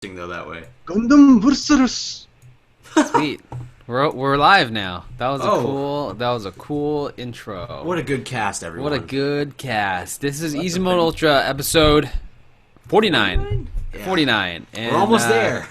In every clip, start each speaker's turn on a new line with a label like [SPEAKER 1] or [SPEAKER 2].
[SPEAKER 1] though that way.
[SPEAKER 2] Gundam versus.
[SPEAKER 3] Sweet. We're live now. That was a cool intro.
[SPEAKER 1] What a good cast, everyone.
[SPEAKER 3] What a good cast. This is Easy Mode Ultra episode 49.
[SPEAKER 1] Yeah.
[SPEAKER 3] 49. And,
[SPEAKER 1] we're almost there.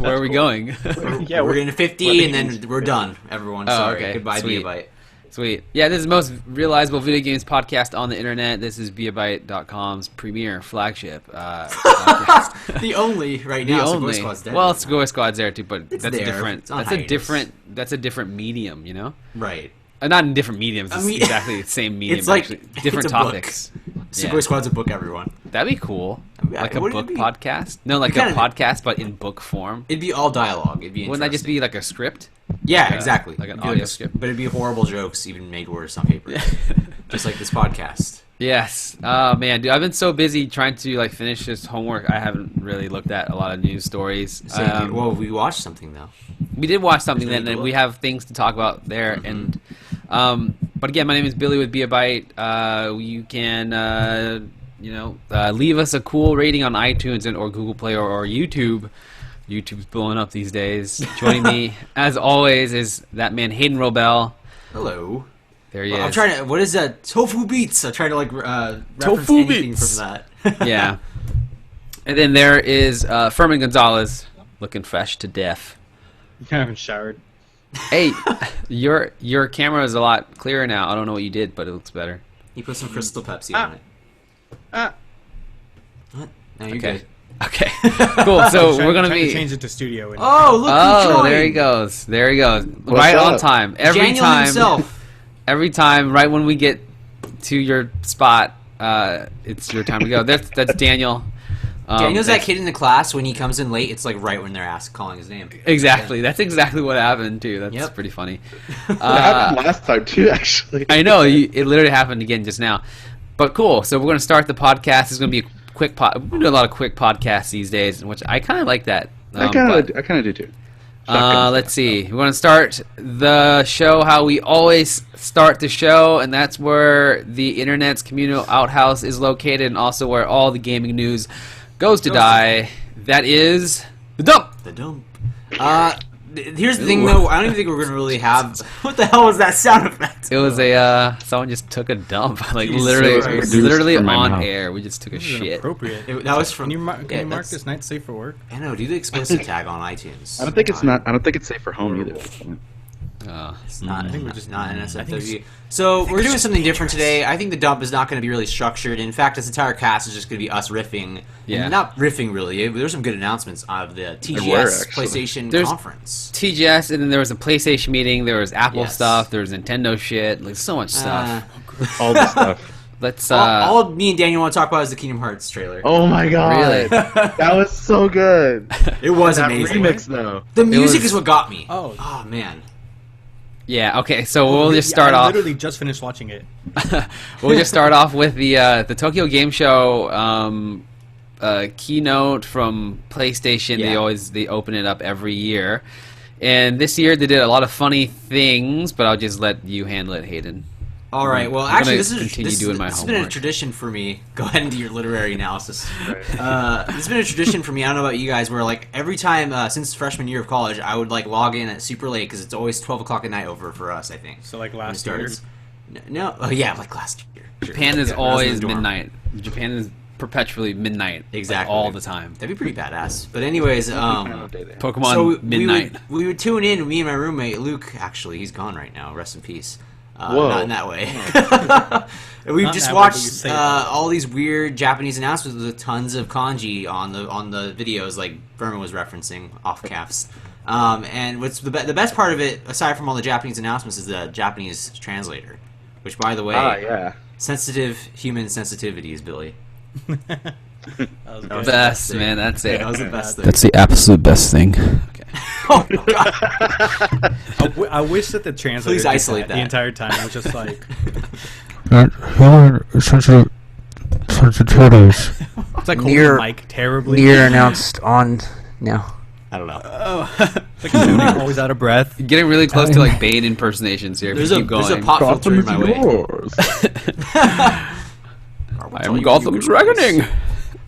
[SPEAKER 3] Where are we going?
[SPEAKER 1] We're getting to 50 and then we're done, everyone.
[SPEAKER 3] Oh,
[SPEAKER 1] Sorry.
[SPEAKER 3] okay.
[SPEAKER 1] Goodbye,
[SPEAKER 3] Sweet.
[SPEAKER 1] Beabyte.
[SPEAKER 3] Sweet. Yeah, this is the most realizable video games podcast on the internet. This is Beabyte.com's premier flagship podcast.
[SPEAKER 1] The only right now.
[SPEAKER 3] The only.
[SPEAKER 1] Squad's dead.
[SPEAKER 3] Well, Sugoi Squad's there too, but
[SPEAKER 1] It's
[SPEAKER 3] that's
[SPEAKER 1] there.
[SPEAKER 3] different.
[SPEAKER 1] It's on
[SPEAKER 3] That's
[SPEAKER 1] hiatus.
[SPEAKER 3] a different medium, you know?
[SPEAKER 1] Right.
[SPEAKER 3] Not in different mediums. It's
[SPEAKER 1] I mean,
[SPEAKER 3] exactly the same medium.
[SPEAKER 1] it's like
[SPEAKER 3] actually. Different
[SPEAKER 1] it's a book.
[SPEAKER 3] topics.
[SPEAKER 1] Sugoi Squad's a book, everyone.
[SPEAKER 3] That'd be cool.
[SPEAKER 1] Yeah,
[SPEAKER 3] Like a
[SPEAKER 1] wouldn't
[SPEAKER 3] book
[SPEAKER 1] it be?
[SPEAKER 3] podcast? No, like
[SPEAKER 1] Kinda-
[SPEAKER 3] a podcast, but in book form.
[SPEAKER 1] It'd be all dialogue. It'd be
[SPEAKER 3] Wouldn't that just
[SPEAKER 1] interesting.
[SPEAKER 3] be like a script?
[SPEAKER 1] Yeah, exactly.
[SPEAKER 3] like an
[SPEAKER 1] It'd be
[SPEAKER 3] audio
[SPEAKER 1] a-
[SPEAKER 3] script.
[SPEAKER 1] But it'd be horrible jokes, even made worse on paper. Just like this podcast.
[SPEAKER 3] Yes. Oh man, dude, I've been so busy trying to like finish this homework. I haven't really looked at a lot of news stories.
[SPEAKER 1] So, well, we watched something though.
[SPEAKER 3] We did watch something
[SPEAKER 1] There's
[SPEAKER 3] then,
[SPEAKER 1] no
[SPEAKER 3] and
[SPEAKER 1] look.
[SPEAKER 3] we have things to talk about there.
[SPEAKER 1] Mhm.
[SPEAKER 3] And but again, my name is Billy with Beabyte. You can leave us a cool rating on iTunes and or Google Play or YouTube. YouTube's blowing up these days. Joining me, as always, is that man Hayden Robel.
[SPEAKER 1] Hello.
[SPEAKER 3] There he
[SPEAKER 1] Well,
[SPEAKER 3] is.
[SPEAKER 1] I'm trying to. What is that? Tofu beats. I'm trying to like reference
[SPEAKER 3] Tofu
[SPEAKER 1] anything
[SPEAKER 3] beats.
[SPEAKER 1] from that.
[SPEAKER 3] Yeah. And then there is Furman Gonzalez, looking fresh to death.
[SPEAKER 2] I haven't showered.
[SPEAKER 3] Hey, your camera is a lot clearer now. I don't know what you did, but it looks better.
[SPEAKER 1] You put some Crystal Pepsi on it.
[SPEAKER 2] Ah.
[SPEAKER 1] What? No, you're
[SPEAKER 3] Okay.
[SPEAKER 1] good.
[SPEAKER 3] Okay. Cool. So we're gonna
[SPEAKER 2] trying to
[SPEAKER 3] be.
[SPEAKER 2] change it to studio. And
[SPEAKER 1] Oh, look who
[SPEAKER 3] Oh,
[SPEAKER 1] joined.
[SPEAKER 3] there he goes. There he goes. Right on
[SPEAKER 2] up?
[SPEAKER 3] time. Every
[SPEAKER 1] Daniel
[SPEAKER 3] time.
[SPEAKER 1] himself.
[SPEAKER 3] Every time. Right when we get to your spot, it's your time to go. That's Daniel.
[SPEAKER 1] Daniel's that
[SPEAKER 3] that's-
[SPEAKER 1] kid in the class when he comes in late. It's like right when they're calling his name.
[SPEAKER 3] Exactly. That's exactly what happened too. That's
[SPEAKER 1] Yep.
[SPEAKER 3] pretty funny.
[SPEAKER 4] That happened last time too, actually.
[SPEAKER 3] I know. It literally happened again just now. But cool. So we're going to start the podcast. It's going to be a quick we do a lot of quick podcasts these days, which I kind of like that.
[SPEAKER 4] I kind of do too.
[SPEAKER 3] Let's see. We're going to start the show how we always start the show, and that's where the internet's communal outhouse is located, and also where all the gaming news goes to die. That is the dump.
[SPEAKER 1] The dump. Here's the thing, though. I don't even think we're gonna really have. What the hell was that sound effect?
[SPEAKER 3] It was a someone just took a dump, like
[SPEAKER 1] Jesus
[SPEAKER 3] literally,
[SPEAKER 1] Christ.
[SPEAKER 3] it's literally
[SPEAKER 4] From my
[SPEAKER 3] on
[SPEAKER 4] mouth.
[SPEAKER 3] air. We just took a
[SPEAKER 2] this is
[SPEAKER 3] shit.
[SPEAKER 2] inappropriate.
[SPEAKER 1] That was from.
[SPEAKER 2] Can you, can
[SPEAKER 1] yeah,
[SPEAKER 2] you mark
[SPEAKER 1] that's-
[SPEAKER 2] this night safe for work?
[SPEAKER 1] I know. Do the explicit tag on iTunes.
[SPEAKER 4] I don't think it's not. I don't think it's safe for home either.
[SPEAKER 1] It's not.
[SPEAKER 2] I think we're just
[SPEAKER 1] not an
[SPEAKER 2] I think
[SPEAKER 1] SFW. So we're doing something different today. I think the dump is not going to be really structured. In fact, this entire cast is just going to be us riffing.
[SPEAKER 3] Yeah.
[SPEAKER 1] And not riffing really. There's some good announcements of the
[SPEAKER 4] were,
[SPEAKER 1] TGS
[SPEAKER 4] actually.
[SPEAKER 1] PlayStation
[SPEAKER 3] There's-
[SPEAKER 1] conference.
[SPEAKER 3] TGS, and then there was a PlayStation meeting. There was Apple
[SPEAKER 1] Yes.
[SPEAKER 3] stuff. There was Nintendo shit. Like so much stuff.
[SPEAKER 4] All the stuff.
[SPEAKER 3] Let's.
[SPEAKER 1] All me and Daniel want to talk about is the Kingdom Hearts trailer.
[SPEAKER 4] Oh my god!
[SPEAKER 3] Really?
[SPEAKER 4] That was so good.
[SPEAKER 1] It was
[SPEAKER 4] That
[SPEAKER 1] amazing.
[SPEAKER 4] remix though.
[SPEAKER 1] The music
[SPEAKER 3] was-
[SPEAKER 1] is what got me.
[SPEAKER 2] Oh.
[SPEAKER 1] Man.
[SPEAKER 3] yeah. Okay. So we'll just start
[SPEAKER 2] I
[SPEAKER 3] off.
[SPEAKER 2] literally just finished watching it.
[SPEAKER 3] We'll just start off with the Tokyo Game Show keynote from PlayStation.
[SPEAKER 1] Yeah.
[SPEAKER 3] They open it up every year, and this year they did a lot of funny things. But I'll just let you handle it, Hayden.
[SPEAKER 1] All right. Well,
[SPEAKER 3] I'm
[SPEAKER 1] actually,
[SPEAKER 3] gonna
[SPEAKER 1] this is
[SPEAKER 3] continue
[SPEAKER 1] this,
[SPEAKER 3] doing my
[SPEAKER 1] this has been a
[SPEAKER 3] homework.
[SPEAKER 1] tradition for me. Go ahead and do your literary analysis. This has been a tradition for me. I don't know about you guys, where like every time since freshman year of college, I would like log in at super late because it's always 12 o'clock at night over for us. I think.
[SPEAKER 2] So like
[SPEAKER 1] When it
[SPEAKER 2] last year.
[SPEAKER 1] starts. No. Oh yeah, like last year. Sure.
[SPEAKER 3] Japan is
[SPEAKER 1] Yeah, when I was in
[SPEAKER 3] always
[SPEAKER 1] the dorm.
[SPEAKER 3] midnight. Japan is perpetually midnight. like,
[SPEAKER 1] Exactly.
[SPEAKER 3] all the time.
[SPEAKER 1] That'd be pretty badass. But anyways,
[SPEAKER 3] Pokemon
[SPEAKER 1] so
[SPEAKER 3] midnight.
[SPEAKER 1] We would tune in. Me and my roommate Luke. Actually, he's gone right now. Rest in peace.
[SPEAKER 4] Whoa.
[SPEAKER 1] Not in that way. And we
[SPEAKER 2] Not
[SPEAKER 1] just
[SPEAKER 2] in that way, but you
[SPEAKER 1] watched
[SPEAKER 2] say that.
[SPEAKER 1] all these weird Japanese announcements with tons of kanji on the videos, like Verma was referencing off caps. And what's the best part of it, aside from all the Japanese announcements, is the Japanese translator, which, by the way,
[SPEAKER 4] yeah.
[SPEAKER 1] sensitive human sensitivities, Billy.
[SPEAKER 2] That was good.
[SPEAKER 3] Best man, that's it.
[SPEAKER 1] That was the best thing.
[SPEAKER 3] That's the absolute best thing. Okay.
[SPEAKER 1] Oh, God.
[SPEAKER 2] I wish that the translator
[SPEAKER 1] Please
[SPEAKER 2] did
[SPEAKER 1] isolate that.
[SPEAKER 2] the entire time. It was just like
[SPEAKER 5] Human sensitivities
[SPEAKER 2] it's like holding
[SPEAKER 6] Near-
[SPEAKER 2] the mic terribly.
[SPEAKER 6] Near announced on now.
[SPEAKER 1] I don't know.
[SPEAKER 2] It's like zooming, always out of breath.
[SPEAKER 3] Getting really close to like Bane impersonations here.
[SPEAKER 1] There's
[SPEAKER 3] If
[SPEAKER 1] a
[SPEAKER 3] you keep going.
[SPEAKER 1] there's a pop filter in my way.
[SPEAKER 4] yours.
[SPEAKER 3] I am Gotham's reckoning.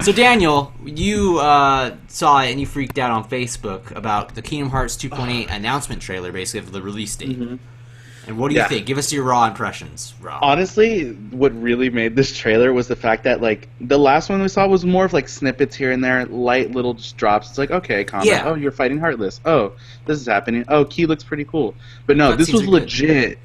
[SPEAKER 1] So Daniel, you saw it and you freaked out on Facebook about the Kingdom Hearts 2.8 announcement trailer, basically of the release date.
[SPEAKER 4] Mhm.
[SPEAKER 1] And what do you
[SPEAKER 4] Yeah.
[SPEAKER 1] think? Give us your raw impressions, Rob.
[SPEAKER 4] Honestly, what really made this trailer was the fact that like the last one we saw was more of like snippets here and there, light little just drops. It's like, okay, combat.
[SPEAKER 1] Yeah.
[SPEAKER 4] Oh, you're fighting Heartless. Oh, this is happening. Oh, Key looks pretty cool. But no, this
[SPEAKER 1] Cutscenes
[SPEAKER 4] was
[SPEAKER 1] are good.
[SPEAKER 4] legit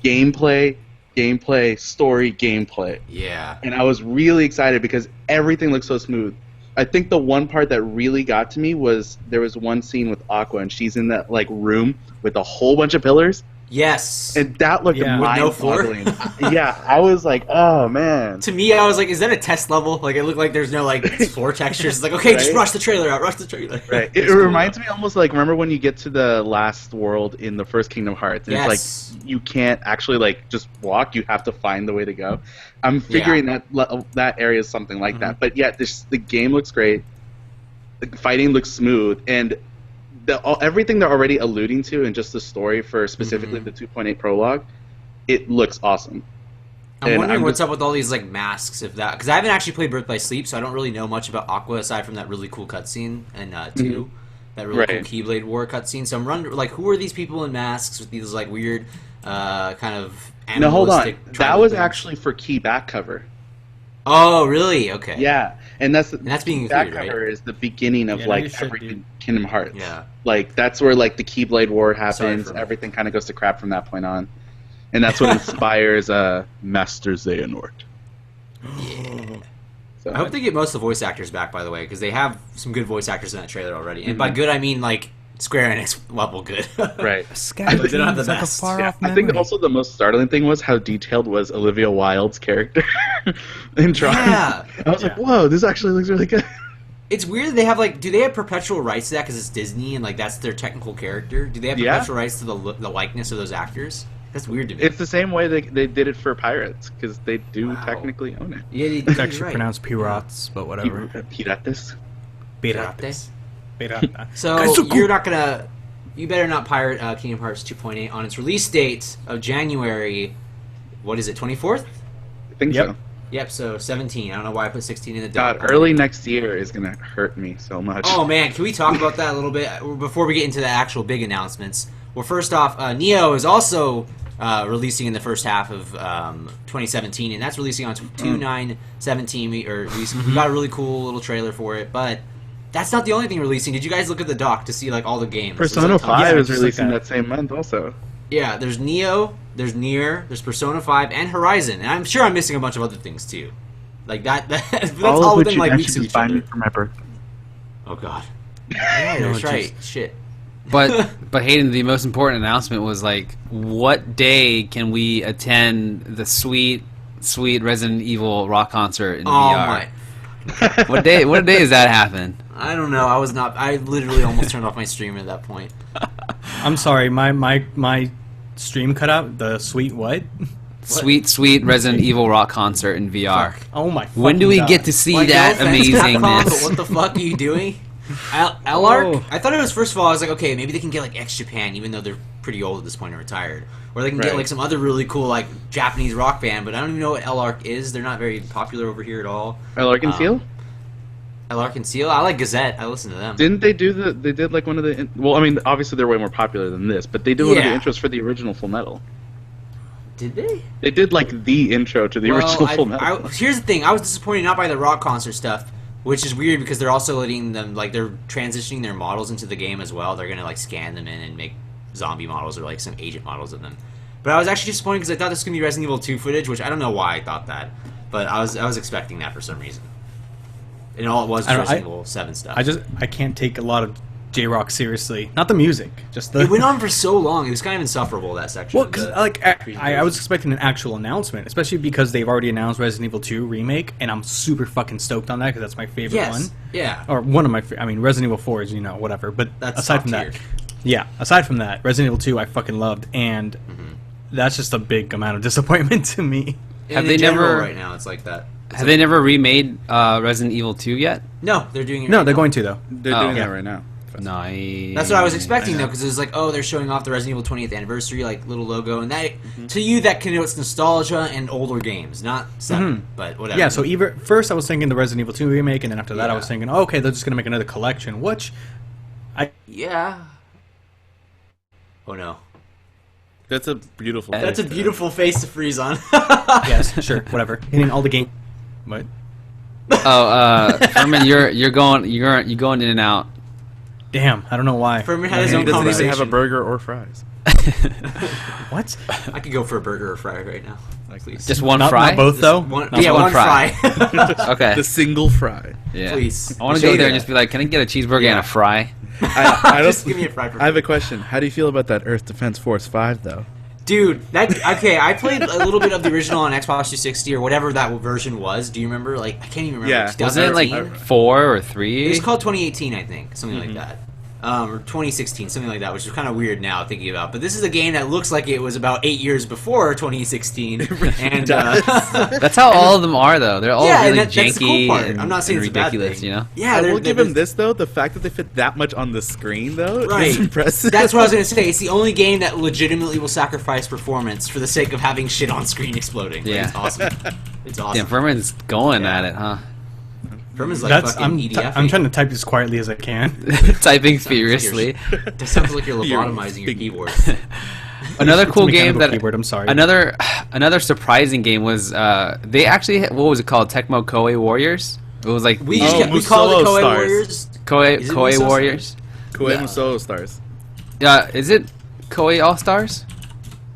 [SPEAKER 4] gameplay, story, gameplay.
[SPEAKER 1] Yeah.
[SPEAKER 4] And I was really excited because everything looked so smooth. I think the one part that really got to me was there was one scene with Aqua and she's in that like room with a whole bunch of pillars.
[SPEAKER 1] Yes.
[SPEAKER 4] And that looked
[SPEAKER 2] Yeah.
[SPEAKER 1] With no floor?
[SPEAKER 4] mind-boggling. Yeah, I was like, oh man.
[SPEAKER 1] To me, I was like, is that a test level? Like, it looked like there's no, like, floor textures. It's like, okay, just
[SPEAKER 4] Right?
[SPEAKER 1] rush the trailer out. Rush the trailer.
[SPEAKER 4] Right. It
[SPEAKER 1] It's cool,
[SPEAKER 4] reminds
[SPEAKER 1] though.
[SPEAKER 4] me almost like, remember when you get to the last world in the first Kingdom Hearts? And
[SPEAKER 1] Yes.
[SPEAKER 4] it's like, you can't actually, like, just walk. You have to find the way to go. I'm figuring that area is something like that. But yeah, the game looks great. The fighting looks smooth. And everything they're already alluding to and just the story for specifically the 2.8 prologue, it looks awesome.
[SPEAKER 1] I'm
[SPEAKER 4] And
[SPEAKER 1] wondering
[SPEAKER 4] I'm
[SPEAKER 1] what's
[SPEAKER 4] just-
[SPEAKER 1] up with all these, like, masks, if that... Because I haven't actually played Birth by Sleep, so I don't really know much about Aqua aside from that really cool cutscene in 2. That really cool
[SPEAKER 4] Right.
[SPEAKER 1] Keyblade War cutscene. So I'm wondering, like, who are these people in masks with these, like, weird, kind of
[SPEAKER 4] No, hold on.
[SPEAKER 1] animalistic
[SPEAKER 4] That
[SPEAKER 1] tribal
[SPEAKER 4] was
[SPEAKER 1] things?
[SPEAKER 4] actually for key back cover.
[SPEAKER 1] Oh, really? Okay.
[SPEAKER 4] Yeah, and that's
[SPEAKER 1] being
[SPEAKER 4] back
[SPEAKER 1] included, right?
[SPEAKER 4] cover is the beginning of
[SPEAKER 2] Yeah, no,
[SPEAKER 4] like
[SPEAKER 2] you should,
[SPEAKER 4] every
[SPEAKER 2] dude.
[SPEAKER 4] Kingdom Hearts.
[SPEAKER 1] Yeah.
[SPEAKER 4] Like that's where like the Keyblade War happens.
[SPEAKER 1] for-
[SPEAKER 4] Everything kind of goes to crap from that point on, and that's what inspires Master Xehanort. So,
[SPEAKER 1] I hope they get most of the voice actors back, by the way, because they have some good voice actors in that trailer already. And by good, I mean, like, Square Enix level good.
[SPEAKER 4] right.
[SPEAKER 2] Scat
[SPEAKER 1] They don't have the
[SPEAKER 2] like a
[SPEAKER 1] best.
[SPEAKER 2] far
[SPEAKER 4] Yeah,
[SPEAKER 2] off
[SPEAKER 4] I
[SPEAKER 2] memory.
[SPEAKER 4] think also the most startling thing was how detailed was Olivia Wilde's character in Tron.
[SPEAKER 1] Yeah.
[SPEAKER 4] I was like, whoa, this actually looks really good.
[SPEAKER 1] It's weird they have, like, do they have perpetual rights to that because it's Disney and, like, that's their technical character? Do they have
[SPEAKER 4] Yeah.
[SPEAKER 1] perpetual rights to the likeness of those actors? That's weird to me.
[SPEAKER 4] It's the same way they did it for Pirates because they do
[SPEAKER 1] Wow.
[SPEAKER 4] technically own it.
[SPEAKER 1] Yeah,
[SPEAKER 2] It's actually pronounced Pirates, but whatever.
[SPEAKER 4] Pirates.
[SPEAKER 2] Pirates. Pirata.
[SPEAKER 1] So,
[SPEAKER 2] Kaisuku.
[SPEAKER 1] you're not gonna... You better not pirate Kingdom Hearts 2.8 on its release date of January... What is it, 24th?
[SPEAKER 4] I think
[SPEAKER 2] Yep.
[SPEAKER 4] so.
[SPEAKER 1] Yep, so 17. I don't know why I put 16 in the
[SPEAKER 4] God,
[SPEAKER 1] dot.
[SPEAKER 4] early next year is gonna hurt me so much.
[SPEAKER 1] Oh man, can we talk about that a little bit before we get into the actual big announcements? Well, first off, Neo is also releasing in the first half of 2017, and that's releasing on 2/9/17. We got a really cool little trailer for it, but that's not the only thing releasing. Did you guys look at the doc to see like all the games?
[SPEAKER 4] Persona
[SPEAKER 1] There's, like,
[SPEAKER 4] 5
[SPEAKER 2] yeah,
[SPEAKER 4] is
[SPEAKER 2] just like
[SPEAKER 4] releasing
[SPEAKER 2] that.
[SPEAKER 4] that same month also.
[SPEAKER 1] Yeah, there's Neo, there's Nier, there's Persona 5, and Horizon, and I'm sure I'm missing a bunch of other things too. Like that's all within like weeks of each other.
[SPEAKER 4] for my birthday.
[SPEAKER 1] Oh god. Yeah, that's
[SPEAKER 2] Oh,
[SPEAKER 1] right. Shit.
[SPEAKER 3] But Hayden, the most important announcement was like, what day can we attend the sweet Resident Evil rock concert in
[SPEAKER 1] Oh
[SPEAKER 3] VR?
[SPEAKER 1] my.
[SPEAKER 3] What day does that happen?
[SPEAKER 1] I don't know. I was not. I literally almost turned off my stream at that point.
[SPEAKER 2] I'm sorry, my stream cut out. The sweet what?
[SPEAKER 3] Sweet Resident Evil rock concert in VR.
[SPEAKER 2] Oh my!
[SPEAKER 3] When do we
[SPEAKER 2] fucking
[SPEAKER 3] get
[SPEAKER 2] God.
[SPEAKER 3] to see
[SPEAKER 1] Like,
[SPEAKER 3] that
[SPEAKER 1] no offense, Capcom, but
[SPEAKER 3] amazingness?
[SPEAKER 1] what the fuck are you doing? LARC?
[SPEAKER 2] Oh.
[SPEAKER 1] I thought it was, first of all, I was like, okay, maybe they can get like X Japan, even though they're pretty old at this point and retired. Or they can get
[SPEAKER 4] Right.
[SPEAKER 1] like some other really cool like Japanese rock band, but I don't even know what LARC is. They're not very popular over here at all.
[SPEAKER 4] Larkin
[SPEAKER 1] Um,
[SPEAKER 4] Seal?
[SPEAKER 1] LARC and Seal? I like Gazette. I listen to them.
[SPEAKER 4] Didn't they do they did like one of the well, I mean, obviously they're way more popular than this, but they did one of the
[SPEAKER 1] Yeah.
[SPEAKER 4] intros for the original Full Metal.
[SPEAKER 1] Did they?
[SPEAKER 4] They did like the intro to the original Full Metal.
[SPEAKER 1] Here's the thing. I was disappointed not by the rock concert stuff, which is weird because they're also letting them, like, they're transitioning their models into the game as well. They're going to, like, scan them in and make zombie models or, like, some agent models of them. But I was actually disappointed because I thought this was going to be Resident Evil 2 footage, which I don't know why I thought that. But I was expecting that for some reason. And all it was
[SPEAKER 2] I don't-
[SPEAKER 1] Resident Evil 7 stuff.
[SPEAKER 2] I can't take a lot of J-Rock seriously. Not the music, just the.
[SPEAKER 1] It went on for so long. It was kind of insufferable, that section.
[SPEAKER 2] Well,
[SPEAKER 1] of
[SPEAKER 2] because
[SPEAKER 1] the
[SPEAKER 2] like I was
[SPEAKER 1] presentation.
[SPEAKER 2] expecting an actual announcement, especially because they've already announced Resident Evil 2 remake, and I'm super fucking stoked on that because that's my favorite
[SPEAKER 1] Yes.
[SPEAKER 2] one.
[SPEAKER 1] Yeah.
[SPEAKER 2] Or one of my. I mean, Resident Evil 4 is whatever, but
[SPEAKER 1] That's
[SPEAKER 2] aside
[SPEAKER 1] top
[SPEAKER 2] from that,
[SPEAKER 1] tier.
[SPEAKER 2] yeah. Aside from that, Resident Evil 2 I fucking loved, and
[SPEAKER 1] Mm-hmm.
[SPEAKER 2] that's just a big amount of disappointment to me.
[SPEAKER 1] And
[SPEAKER 3] Have
[SPEAKER 1] in
[SPEAKER 3] they
[SPEAKER 1] general,
[SPEAKER 3] never-
[SPEAKER 1] right now, it's like that.
[SPEAKER 3] Have they never remade Resident Evil 2 yet?
[SPEAKER 1] No, they're doing it
[SPEAKER 2] No,
[SPEAKER 1] right
[SPEAKER 2] they're
[SPEAKER 1] now.
[SPEAKER 2] going to though.
[SPEAKER 4] They're
[SPEAKER 3] Oh.
[SPEAKER 4] doing
[SPEAKER 2] Yeah.
[SPEAKER 4] that right now.
[SPEAKER 3] Nice.
[SPEAKER 1] That's what I was expecting though, because it was like, oh, they're showing off the Resident Evil 20th anniversary like little logo, and that to you that connotes nostalgia and older games, not 7, but whatever.
[SPEAKER 2] Yeah, so first I was thinking the Resident Evil 2 remake, and then after that I
[SPEAKER 1] Yeah.
[SPEAKER 2] was thinking, oh, okay, they're just gonna make another collection, which
[SPEAKER 1] yeah. Oh no,
[SPEAKER 7] That's a beautiful.
[SPEAKER 1] that's a
[SPEAKER 7] face
[SPEAKER 1] beautiful face to freeze on.
[SPEAKER 2] yes, sure, whatever. Hitting all the game, but
[SPEAKER 3] Furman, you're going in and out.
[SPEAKER 2] damn, I don't know why.
[SPEAKER 1] Furman had his
[SPEAKER 7] He
[SPEAKER 1] own
[SPEAKER 7] doesn't even
[SPEAKER 1] conversation.
[SPEAKER 7] have a burger or fries.
[SPEAKER 2] What?
[SPEAKER 1] I could go for a burger or fry right now. Please.
[SPEAKER 3] Just one
[SPEAKER 2] Not
[SPEAKER 3] fry.
[SPEAKER 2] both though.
[SPEAKER 1] One,
[SPEAKER 3] Just
[SPEAKER 1] yeah,
[SPEAKER 3] one
[SPEAKER 1] one
[SPEAKER 3] fry.
[SPEAKER 1] fry.
[SPEAKER 3] Okay.
[SPEAKER 7] The single fry.
[SPEAKER 3] Yeah.
[SPEAKER 1] Please.
[SPEAKER 3] I want to
[SPEAKER 1] Show
[SPEAKER 3] go
[SPEAKER 1] you
[SPEAKER 3] there and
[SPEAKER 1] that.
[SPEAKER 3] just be like, can I get a cheeseburger and
[SPEAKER 1] Yeah.
[SPEAKER 3] a fry?
[SPEAKER 7] I
[SPEAKER 1] Just
[SPEAKER 7] don't-
[SPEAKER 1] give me a fry for
[SPEAKER 7] I have a
[SPEAKER 1] free.
[SPEAKER 7] question. How do you feel about that Earth Defense Force 5 though?
[SPEAKER 1] Dude, that okay. I played a little bit of the original on Xbox 360 or whatever that version was. Do you remember? Like, I can't even remember.
[SPEAKER 7] Yeah.
[SPEAKER 3] Wasn't it like
[SPEAKER 1] 2013?
[SPEAKER 3] 4 or
[SPEAKER 1] It
[SPEAKER 3] 3?
[SPEAKER 1] was called 2018, I think, something like that, or 2016, something like that, which is kind of weird now thinking about. But this is a game that looks like it was about 8 years before 2016, and
[SPEAKER 3] That's how all of them are, though. They're all
[SPEAKER 1] Yeah, and
[SPEAKER 3] really
[SPEAKER 1] that's the cool
[SPEAKER 3] janky
[SPEAKER 1] part.
[SPEAKER 3] and,
[SPEAKER 1] I'm not saying
[SPEAKER 3] and
[SPEAKER 1] it's a bad
[SPEAKER 3] ridiculous,
[SPEAKER 1] thing.
[SPEAKER 3] you know?
[SPEAKER 1] yeah,
[SPEAKER 7] I
[SPEAKER 1] they're-
[SPEAKER 7] will give
[SPEAKER 1] they're-
[SPEAKER 7] him this though. The fact that they fit that much on the screen though
[SPEAKER 1] Right.
[SPEAKER 7] is impressive.
[SPEAKER 1] That's what I was gonna say. It's the only game that legitimately will sacrifice performance for the sake of having shit on screen exploding. Like,
[SPEAKER 3] Yeah.
[SPEAKER 1] it's awesome. It's awesome.
[SPEAKER 3] Damn, Furman's going
[SPEAKER 1] Yeah.
[SPEAKER 3] at it, huh?
[SPEAKER 1] Furman's like
[SPEAKER 2] That's
[SPEAKER 1] fucking EDF.
[SPEAKER 2] I'm trying to type as quietly as I can.
[SPEAKER 3] Typing furiously.
[SPEAKER 1] That sounds like you're
[SPEAKER 7] You're
[SPEAKER 1] lobotomizing your
[SPEAKER 7] big-
[SPEAKER 1] keyboard.
[SPEAKER 3] Another
[SPEAKER 2] It's a
[SPEAKER 3] cool game
[SPEAKER 2] mechanical
[SPEAKER 3] that
[SPEAKER 2] keyboard, I'm sorry.
[SPEAKER 3] another surprising game was they actually what was it called? Tecmo Koei Warriors. It was like
[SPEAKER 1] We
[SPEAKER 7] Oh,
[SPEAKER 1] just we call it
[SPEAKER 7] Musou
[SPEAKER 1] Koei
[SPEAKER 7] Stars.
[SPEAKER 1] Warriors.
[SPEAKER 3] Koei
[SPEAKER 1] Is it
[SPEAKER 3] Koei
[SPEAKER 1] Musou
[SPEAKER 3] Warriors.
[SPEAKER 7] Koei Solo Stars.
[SPEAKER 3] Is it Koei All Stars?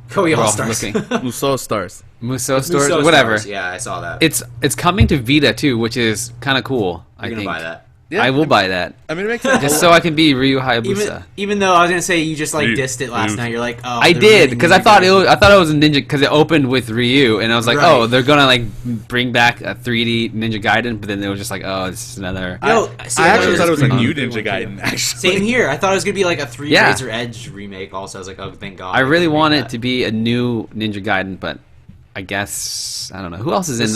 [SPEAKER 1] Koei All
[SPEAKER 3] We're all
[SPEAKER 1] Stars.
[SPEAKER 3] looking.
[SPEAKER 7] Muso Stars.
[SPEAKER 3] Muso Stars,
[SPEAKER 1] Musou
[SPEAKER 3] whatever.
[SPEAKER 1] Stars. Yeah, I saw that.
[SPEAKER 3] It's coming to Vita too, which is kind of cool.
[SPEAKER 1] You're
[SPEAKER 3] I
[SPEAKER 1] gonna
[SPEAKER 3] think
[SPEAKER 1] buy that.
[SPEAKER 7] Yeah,
[SPEAKER 3] I will buy that
[SPEAKER 7] I mean, it makes sense.
[SPEAKER 3] just so I can be Ryu Hayabusa.
[SPEAKER 1] Even though I was gonna say you just like
[SPEAKER 7] You-
[SPEAKER 1] dissed it last
[SPEAKER 7] you-
[SPEAKER 1] night, you're like, oh.
[SPEAKER 3] I
[SPEAKER 1] they're
[SPEAKER 3] did
[SPEAKER 1] ruining
[SPEAKER 3] because I
[SPEAKER 1] Ninja
[SPEAKER 3] thought
[SPEAKER 1] Gaiden.
[SPEAKER 3] I thought it was a Ninja because it opened with Ryu and I was like,
[SPEAKER 1] Right.
[SPEAKER 3] oh, they're gonna like bring back a 3D Ninja Gaiden, but then it was just like, oh, it's another.
[SPEAKER 1] Yo,
[SPEAKER 7] I actually thought it was a
[SPEAKER 3] pretty
[SPEAKER 7] new
[SPEAKER 3] cool.
[SPEAKER 7] Ninja Gaiden. Actually,
[SPEAKER 1] Same here. I thought it was gonna be like a 3
[SPEAKER 3] Yeah.
[SPEAKER 1] Razor Edge remake. Also, I was like, oh, thank God.
[SPEAKER 3] I really
[SPEAKER 1] didn't
[SPEAKER 3] want
[SPEAKER 1] read
[SPEAKER 3] it
[SPEAKER 1] that.
[SPEAKER 3] to be a new Ninja Gaiden, but I guess I don't know who else is in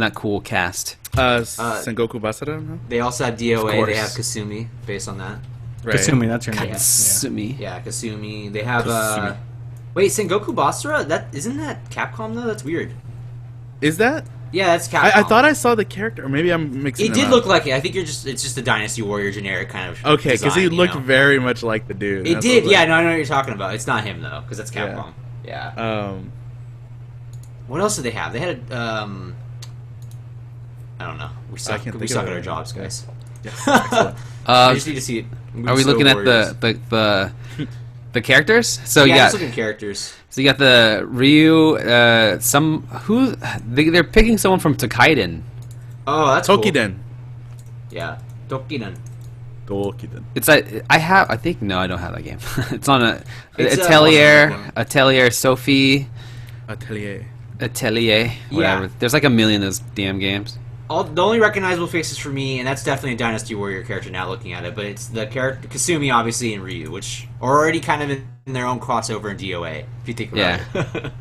[SPEAKER 3] that cool cast.
[SPEAKER 7] Sengoku Basara. No?
[SPEAKER 1] They also have DOA.
[SPEAKER 3] course.
[SPEAKER 1] They have Kasumi based on that.
[SPEAKER 7] Right.
[SPEAKER 2] Kasumi, that's your name. Yeah.
[SPEAKER 3] Katsumi.
[SPEAKER 1] Yeah, Kasumi. They have.
[SPEAKER 7] Kasumi.
[SPEAKER 1] Wait, Sengoku Basara? That isn't that Capcom though? That's weird.
[SPEAKER 7] Is that?
[SPEAKER 1] Yeah, that's Capcom.
[SPEAKER 7] I thought I saw the character, or maybe I'm mixing.
[SPEAKER 1] It
[SPEAKER 7] them
[SPEAKER 1] did
[SPEAKER 7] up.
[SPEAKER 1] look like it. I think it's just a Dynasty Warrior generic kind of.
[SPEAKER 7] Okay, because he
[SPEAKER 1] design, you
[SPEAKER 7] looked
[SPEAKER 1] know?
[SPEAKER 7] very much like the dude.
[SPEAKER 1] It
[SPEAKER 7] That's
[SPEAKER 1] did.
[SPEAKER 7] what I
[SPEAKER 1] Yeah,
[SPEAKER 7] was
[SPEAKER 1] no, I know what you're talking about. It's not him though, because that's
[SPEAKER 7] Yeah.
[SPEAKER 1] Capcom. Yeah.
[SPEAKER 7] like.
[SPEAKER 1] What else did they have? They had. I don't know. We suck.
[SPEAKER 7] can't
[SPEAKER 1] We
[SPEAKER 7] think
[SPEAKER 1] suck
[SPEAKER 7] of
[SPEAKER 1] at our
[SPEAKER 7] it.
[SPEAKER 1] jobs, guys.
[SPEAKER 7] Yes, excellent.
[SPEAKER 1] I just need to see it.
[SPEAKER 3] Are we looking at the characters? So
[SPEAKER 1] Yeah,
[SPEAKER 3] yeah,
[SPEAKER 1] just looking at characters.
[SPEAKER 3] so you got the Ryu. They're picking someone from Tokiden.
[SPEAKER 1] Oh, that's cool.
[SPEAKER 7] Tokiden.
[SPEAKER 1] Yeah, Tokiden.
[SPEAKER 7] Tokiden.
[SPEAKER 3] It's like I think no, I don't have that game. It's on
[SPEAKER 1] It's,
[SPEAKER 3] Atelier, Sophie,
[SPEAKER 7] Atelier.
[SPEAKER 3] Atelier, whatever.
[SPEAKER 1] Yeah.
[SPEAKER 3] There's like a million of those damn games.
[SPEAKER 1] The only recognizable faces for me, and that's definitely a Dynasty Warrior character now looking at it, but it's the character Kasumi, obviously, and Ryu, which are already kind of in their own crossover in DOA, if you think about it.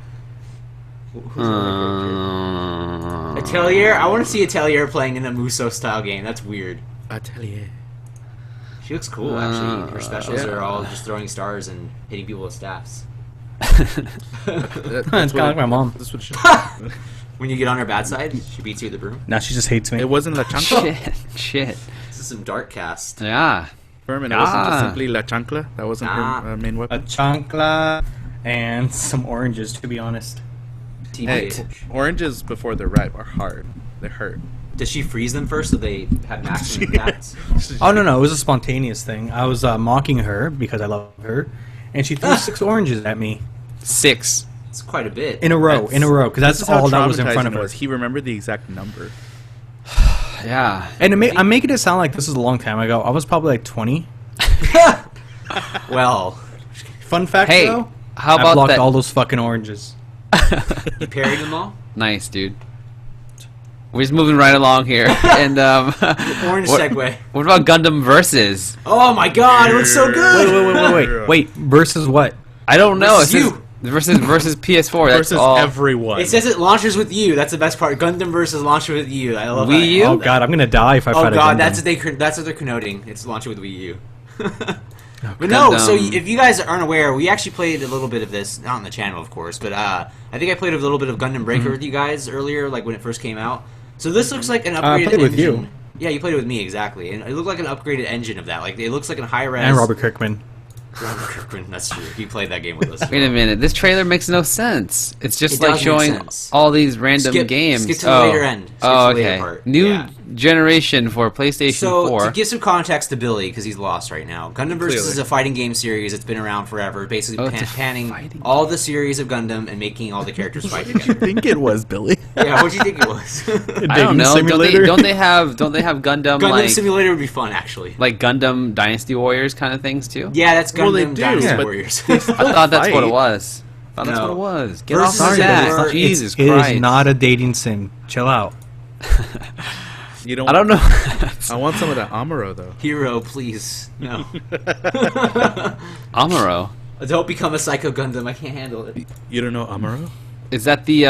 [SPEAKER 1] Who's another character? Atelier? I want to see Atelier playing in a Musou style game. That's weird.
[SPEAKER 7] Atelier.
[SPEAKER 1] She looks cool, actually. Her specials
[SPEAKER 7] yeah.
[SPEAKER 1] are all just throwing stars and hitting people with staffs.
[SPEAKER 2] It's kind of like my mom.
[SPEAKER 7] That's what she.
[SPEAKER 1] When you get on her bad side, she beats you with the broom.
[SPEAKER 2] Now she just hates me.
[SPEAKER 7] It wasn't La Chancla.
[SPEAKER 3] Shit.
[SPEAKER 1] This is some dark cast.
[SPEAKER 3] Yeah.
[SPEAKER 7] Furman, it wasn't just
[SPEAKER 3] Ah.
[SPEAKER 7] simply La Chancla. That wasn't
[SPEAKER 1] Nah.
[SPEAKER 7] her main
[SPEAKER 2] A
[SPEAKER 7] weapon.
[SPEAKER 2] chancla and some oranges, to be honest.
[SPEAKER 7] Hey,
[SPEAKER 1] TBH.
[SPEAKER 7] oranges before they're ripe are hard. They hurt.
[SPEAKER 1] Does she freeze them first so they have maximum impacts?
[SPEAKER 2] Oh no, it was a spontaneous thing. I was mocking her because I love her, and she threw 6 oranges at me
[SPEAKER 3] 6.
[SPEAKER 1] It's quite a bit.
[SPEAKER 2] in a row, because
[SPEAKER 7] This
[SPEAKER 2] that's
[SPEAKER 7] is how
[SPEAKER 2] all that was in front
[SPEAKER 7] traumatizing
[SPEAKER 2] of
[SPEAKER 7] it
[SPEAKER 2] her.
[SPEAKER 7] was. He remembered the exact number.
[SPEAKER 3] Yeah.
[SPEAKER 2] And I'm making it sound like this is a long time ago. I was probably like 20.
[SPEAKER 1] Well,
[SPEAKER 2] Fun fact,
[SPEAKER 3] Hey,
[SPEAKER 2] though,
[SPEAKER 3] how
[SPEAKER 2] I
[SPEAKER 3] about
[SPEAKER 2] blocked
[SPEAKER 3] that?
[SPEAKER 2] all those fucking oranges.
[SPEAKER 1] you parried them all?
[SPEAKER 3] Nice, dude. We're just moving right along here. And
[SPEAKER 1] Orange
[SPEAKER 3] what,
[SPEAKER 1] segue.
[SPEAKER 3] what about Gundam Versus?
[SPEAKER 1] Oh my god, it looks so good!
[SPEAKER 2] Wait. Versus what?
[SPEAKER 3] I don't know.
[SPEAKER 1] Versus
[SPEAKER 3] It says
[SPEAKER 1] you.
[SPEAKER 3] versus PS4. That's
[SPEAKER 7] Versus
[SPEAKER 3] all.
[SPEAKER 7] everyone.
[SPEAKER 1] It says it launches with you. That's the best part. Gundam versus launcher with you. I love
[SPEAKER 3] Wii
[SPEAKER 1] that.
[SPEAKER 3] U?
[SPEAKER 2] Oh god, I'm gonna die if I
[SPEAKER 1] Oh
[SPEAKER 2] fight a
[SPEAKER 1] god,
[SPEAKER 2] Gundam.
[SPEAKER 1] that's what they're connoting. It's launching with Wii U. But no, so
[SPEAKER 3] Gundam.
[SPEAKER 1] if you guys aren't aware, we actually played a little bit of this, not on the channel, of course, but I think I played a little bit of Gundam Breaker with you guys earlier, like when it first came out. So this looks like an upgraded
[SPEAKER 2] played with
[SPEAKER 1] engine.
[SPEAKER 2] you.
[SPEAKER 1] Yeah, you played it with me, exactly. And it looked like an upgraded engine of that. Like, it looks like a high-res...
[SPEAKER 2] And Robert Kirkman.
[SPEAKER 1] Robert Kirkman, that's true. He played that game with us.
[SPEAKER 3] Wait a minute. This trailer makes no sense. It's just
[SPEAKER 1] It
[SPEAKER 3] like
[SPEAKER 1] does make
[SPEAKER 3] showing
[SPEAKER 1] sense.
[SPEAKER 3] all these random
[SPEAKER 1] Skip-
[SPEAKER 3] games.
[SPEAKER 1] skip to the later end. Skip
[SPEAKER 3] Oh,
[SPEAKER 1] to the later
[SPEAKER 3] okay.
[SPEAKER 1] part.
[SPEAKER 3] New
[SPEAKER 1] Yeah.
[SPEAKER 3] generation for PlayStation
[SPEAKER 1] So,
[SPEAKER 3] 4.
[SPEAKER 1] to give some context to Billy, because he's lost right now, Gundam Versus
[SPEAKER 7] Clearly.
[SPEAKER 1] is a fighting game series that's been around forever, basically
[SPEAKER 3] Oh, it's a
[SPEAKER 1] panning
[SPEAKER 3] fighting
[SPEAKER 1] all the series of Gundam and making all the characters fight
[SPEAKER 7] What did you
[SPEAKER 1] together.
[SPEAKER 7] think it was, Billy?
[SPEAKER 1] Yeah, what do you think it was?
[SPEAKER 3] I don't know.
[SPEAKER 2] Simulator?
[SPEAKER 3] Don't they have Gundam,
[SPEAKER 1] Gundam
[SPEAKER 3] like
[SPEAKER 1] Simulator would be fun, actually.
[SPEAKER 3] like Gundam Dynasty Warriors kind of things too?
[SPEAKER 1] Yeah, that's Gundam
[SPEAKER 7] Well, they do,
[SPEAKER 1] Dynasty
[SPEAKER 7] but-
[SPEAKER 1] Warriors.
[SPEAKER 3] I thought that's what it
[SPEAKER 7] fight.
[SPEAKER 3] was. I thought that's
[SPEAKER 1] No.
[SPEAKER 3] what it was. Get
[SPEAKER 1] Versus
[SPEAKER 3] off
[SPEAKER 1] is
[SPEAKER 3] of that.
[SPEAKER 1] different.
[SPEAKER 3] Jesus
[SPEAKER 2] It
[SPEAKER 3] Christ.
[SPEAKER 2] is not a dating sim. Chill out.
[SPEAKER 7] You don't.
[SPEAKER 3] I don't know.
[SPEAKER 7] I want some of that Amuro though.
[SPEAKER 1] Hero, please. No.
[SPEAKER 3] Amuro.
[SPEAKER 1] Don't become a Psycho Gundam. I can't handle it.
[SPEAKER 7] You don't know Amuro?
[SPEAKER 3] Is that the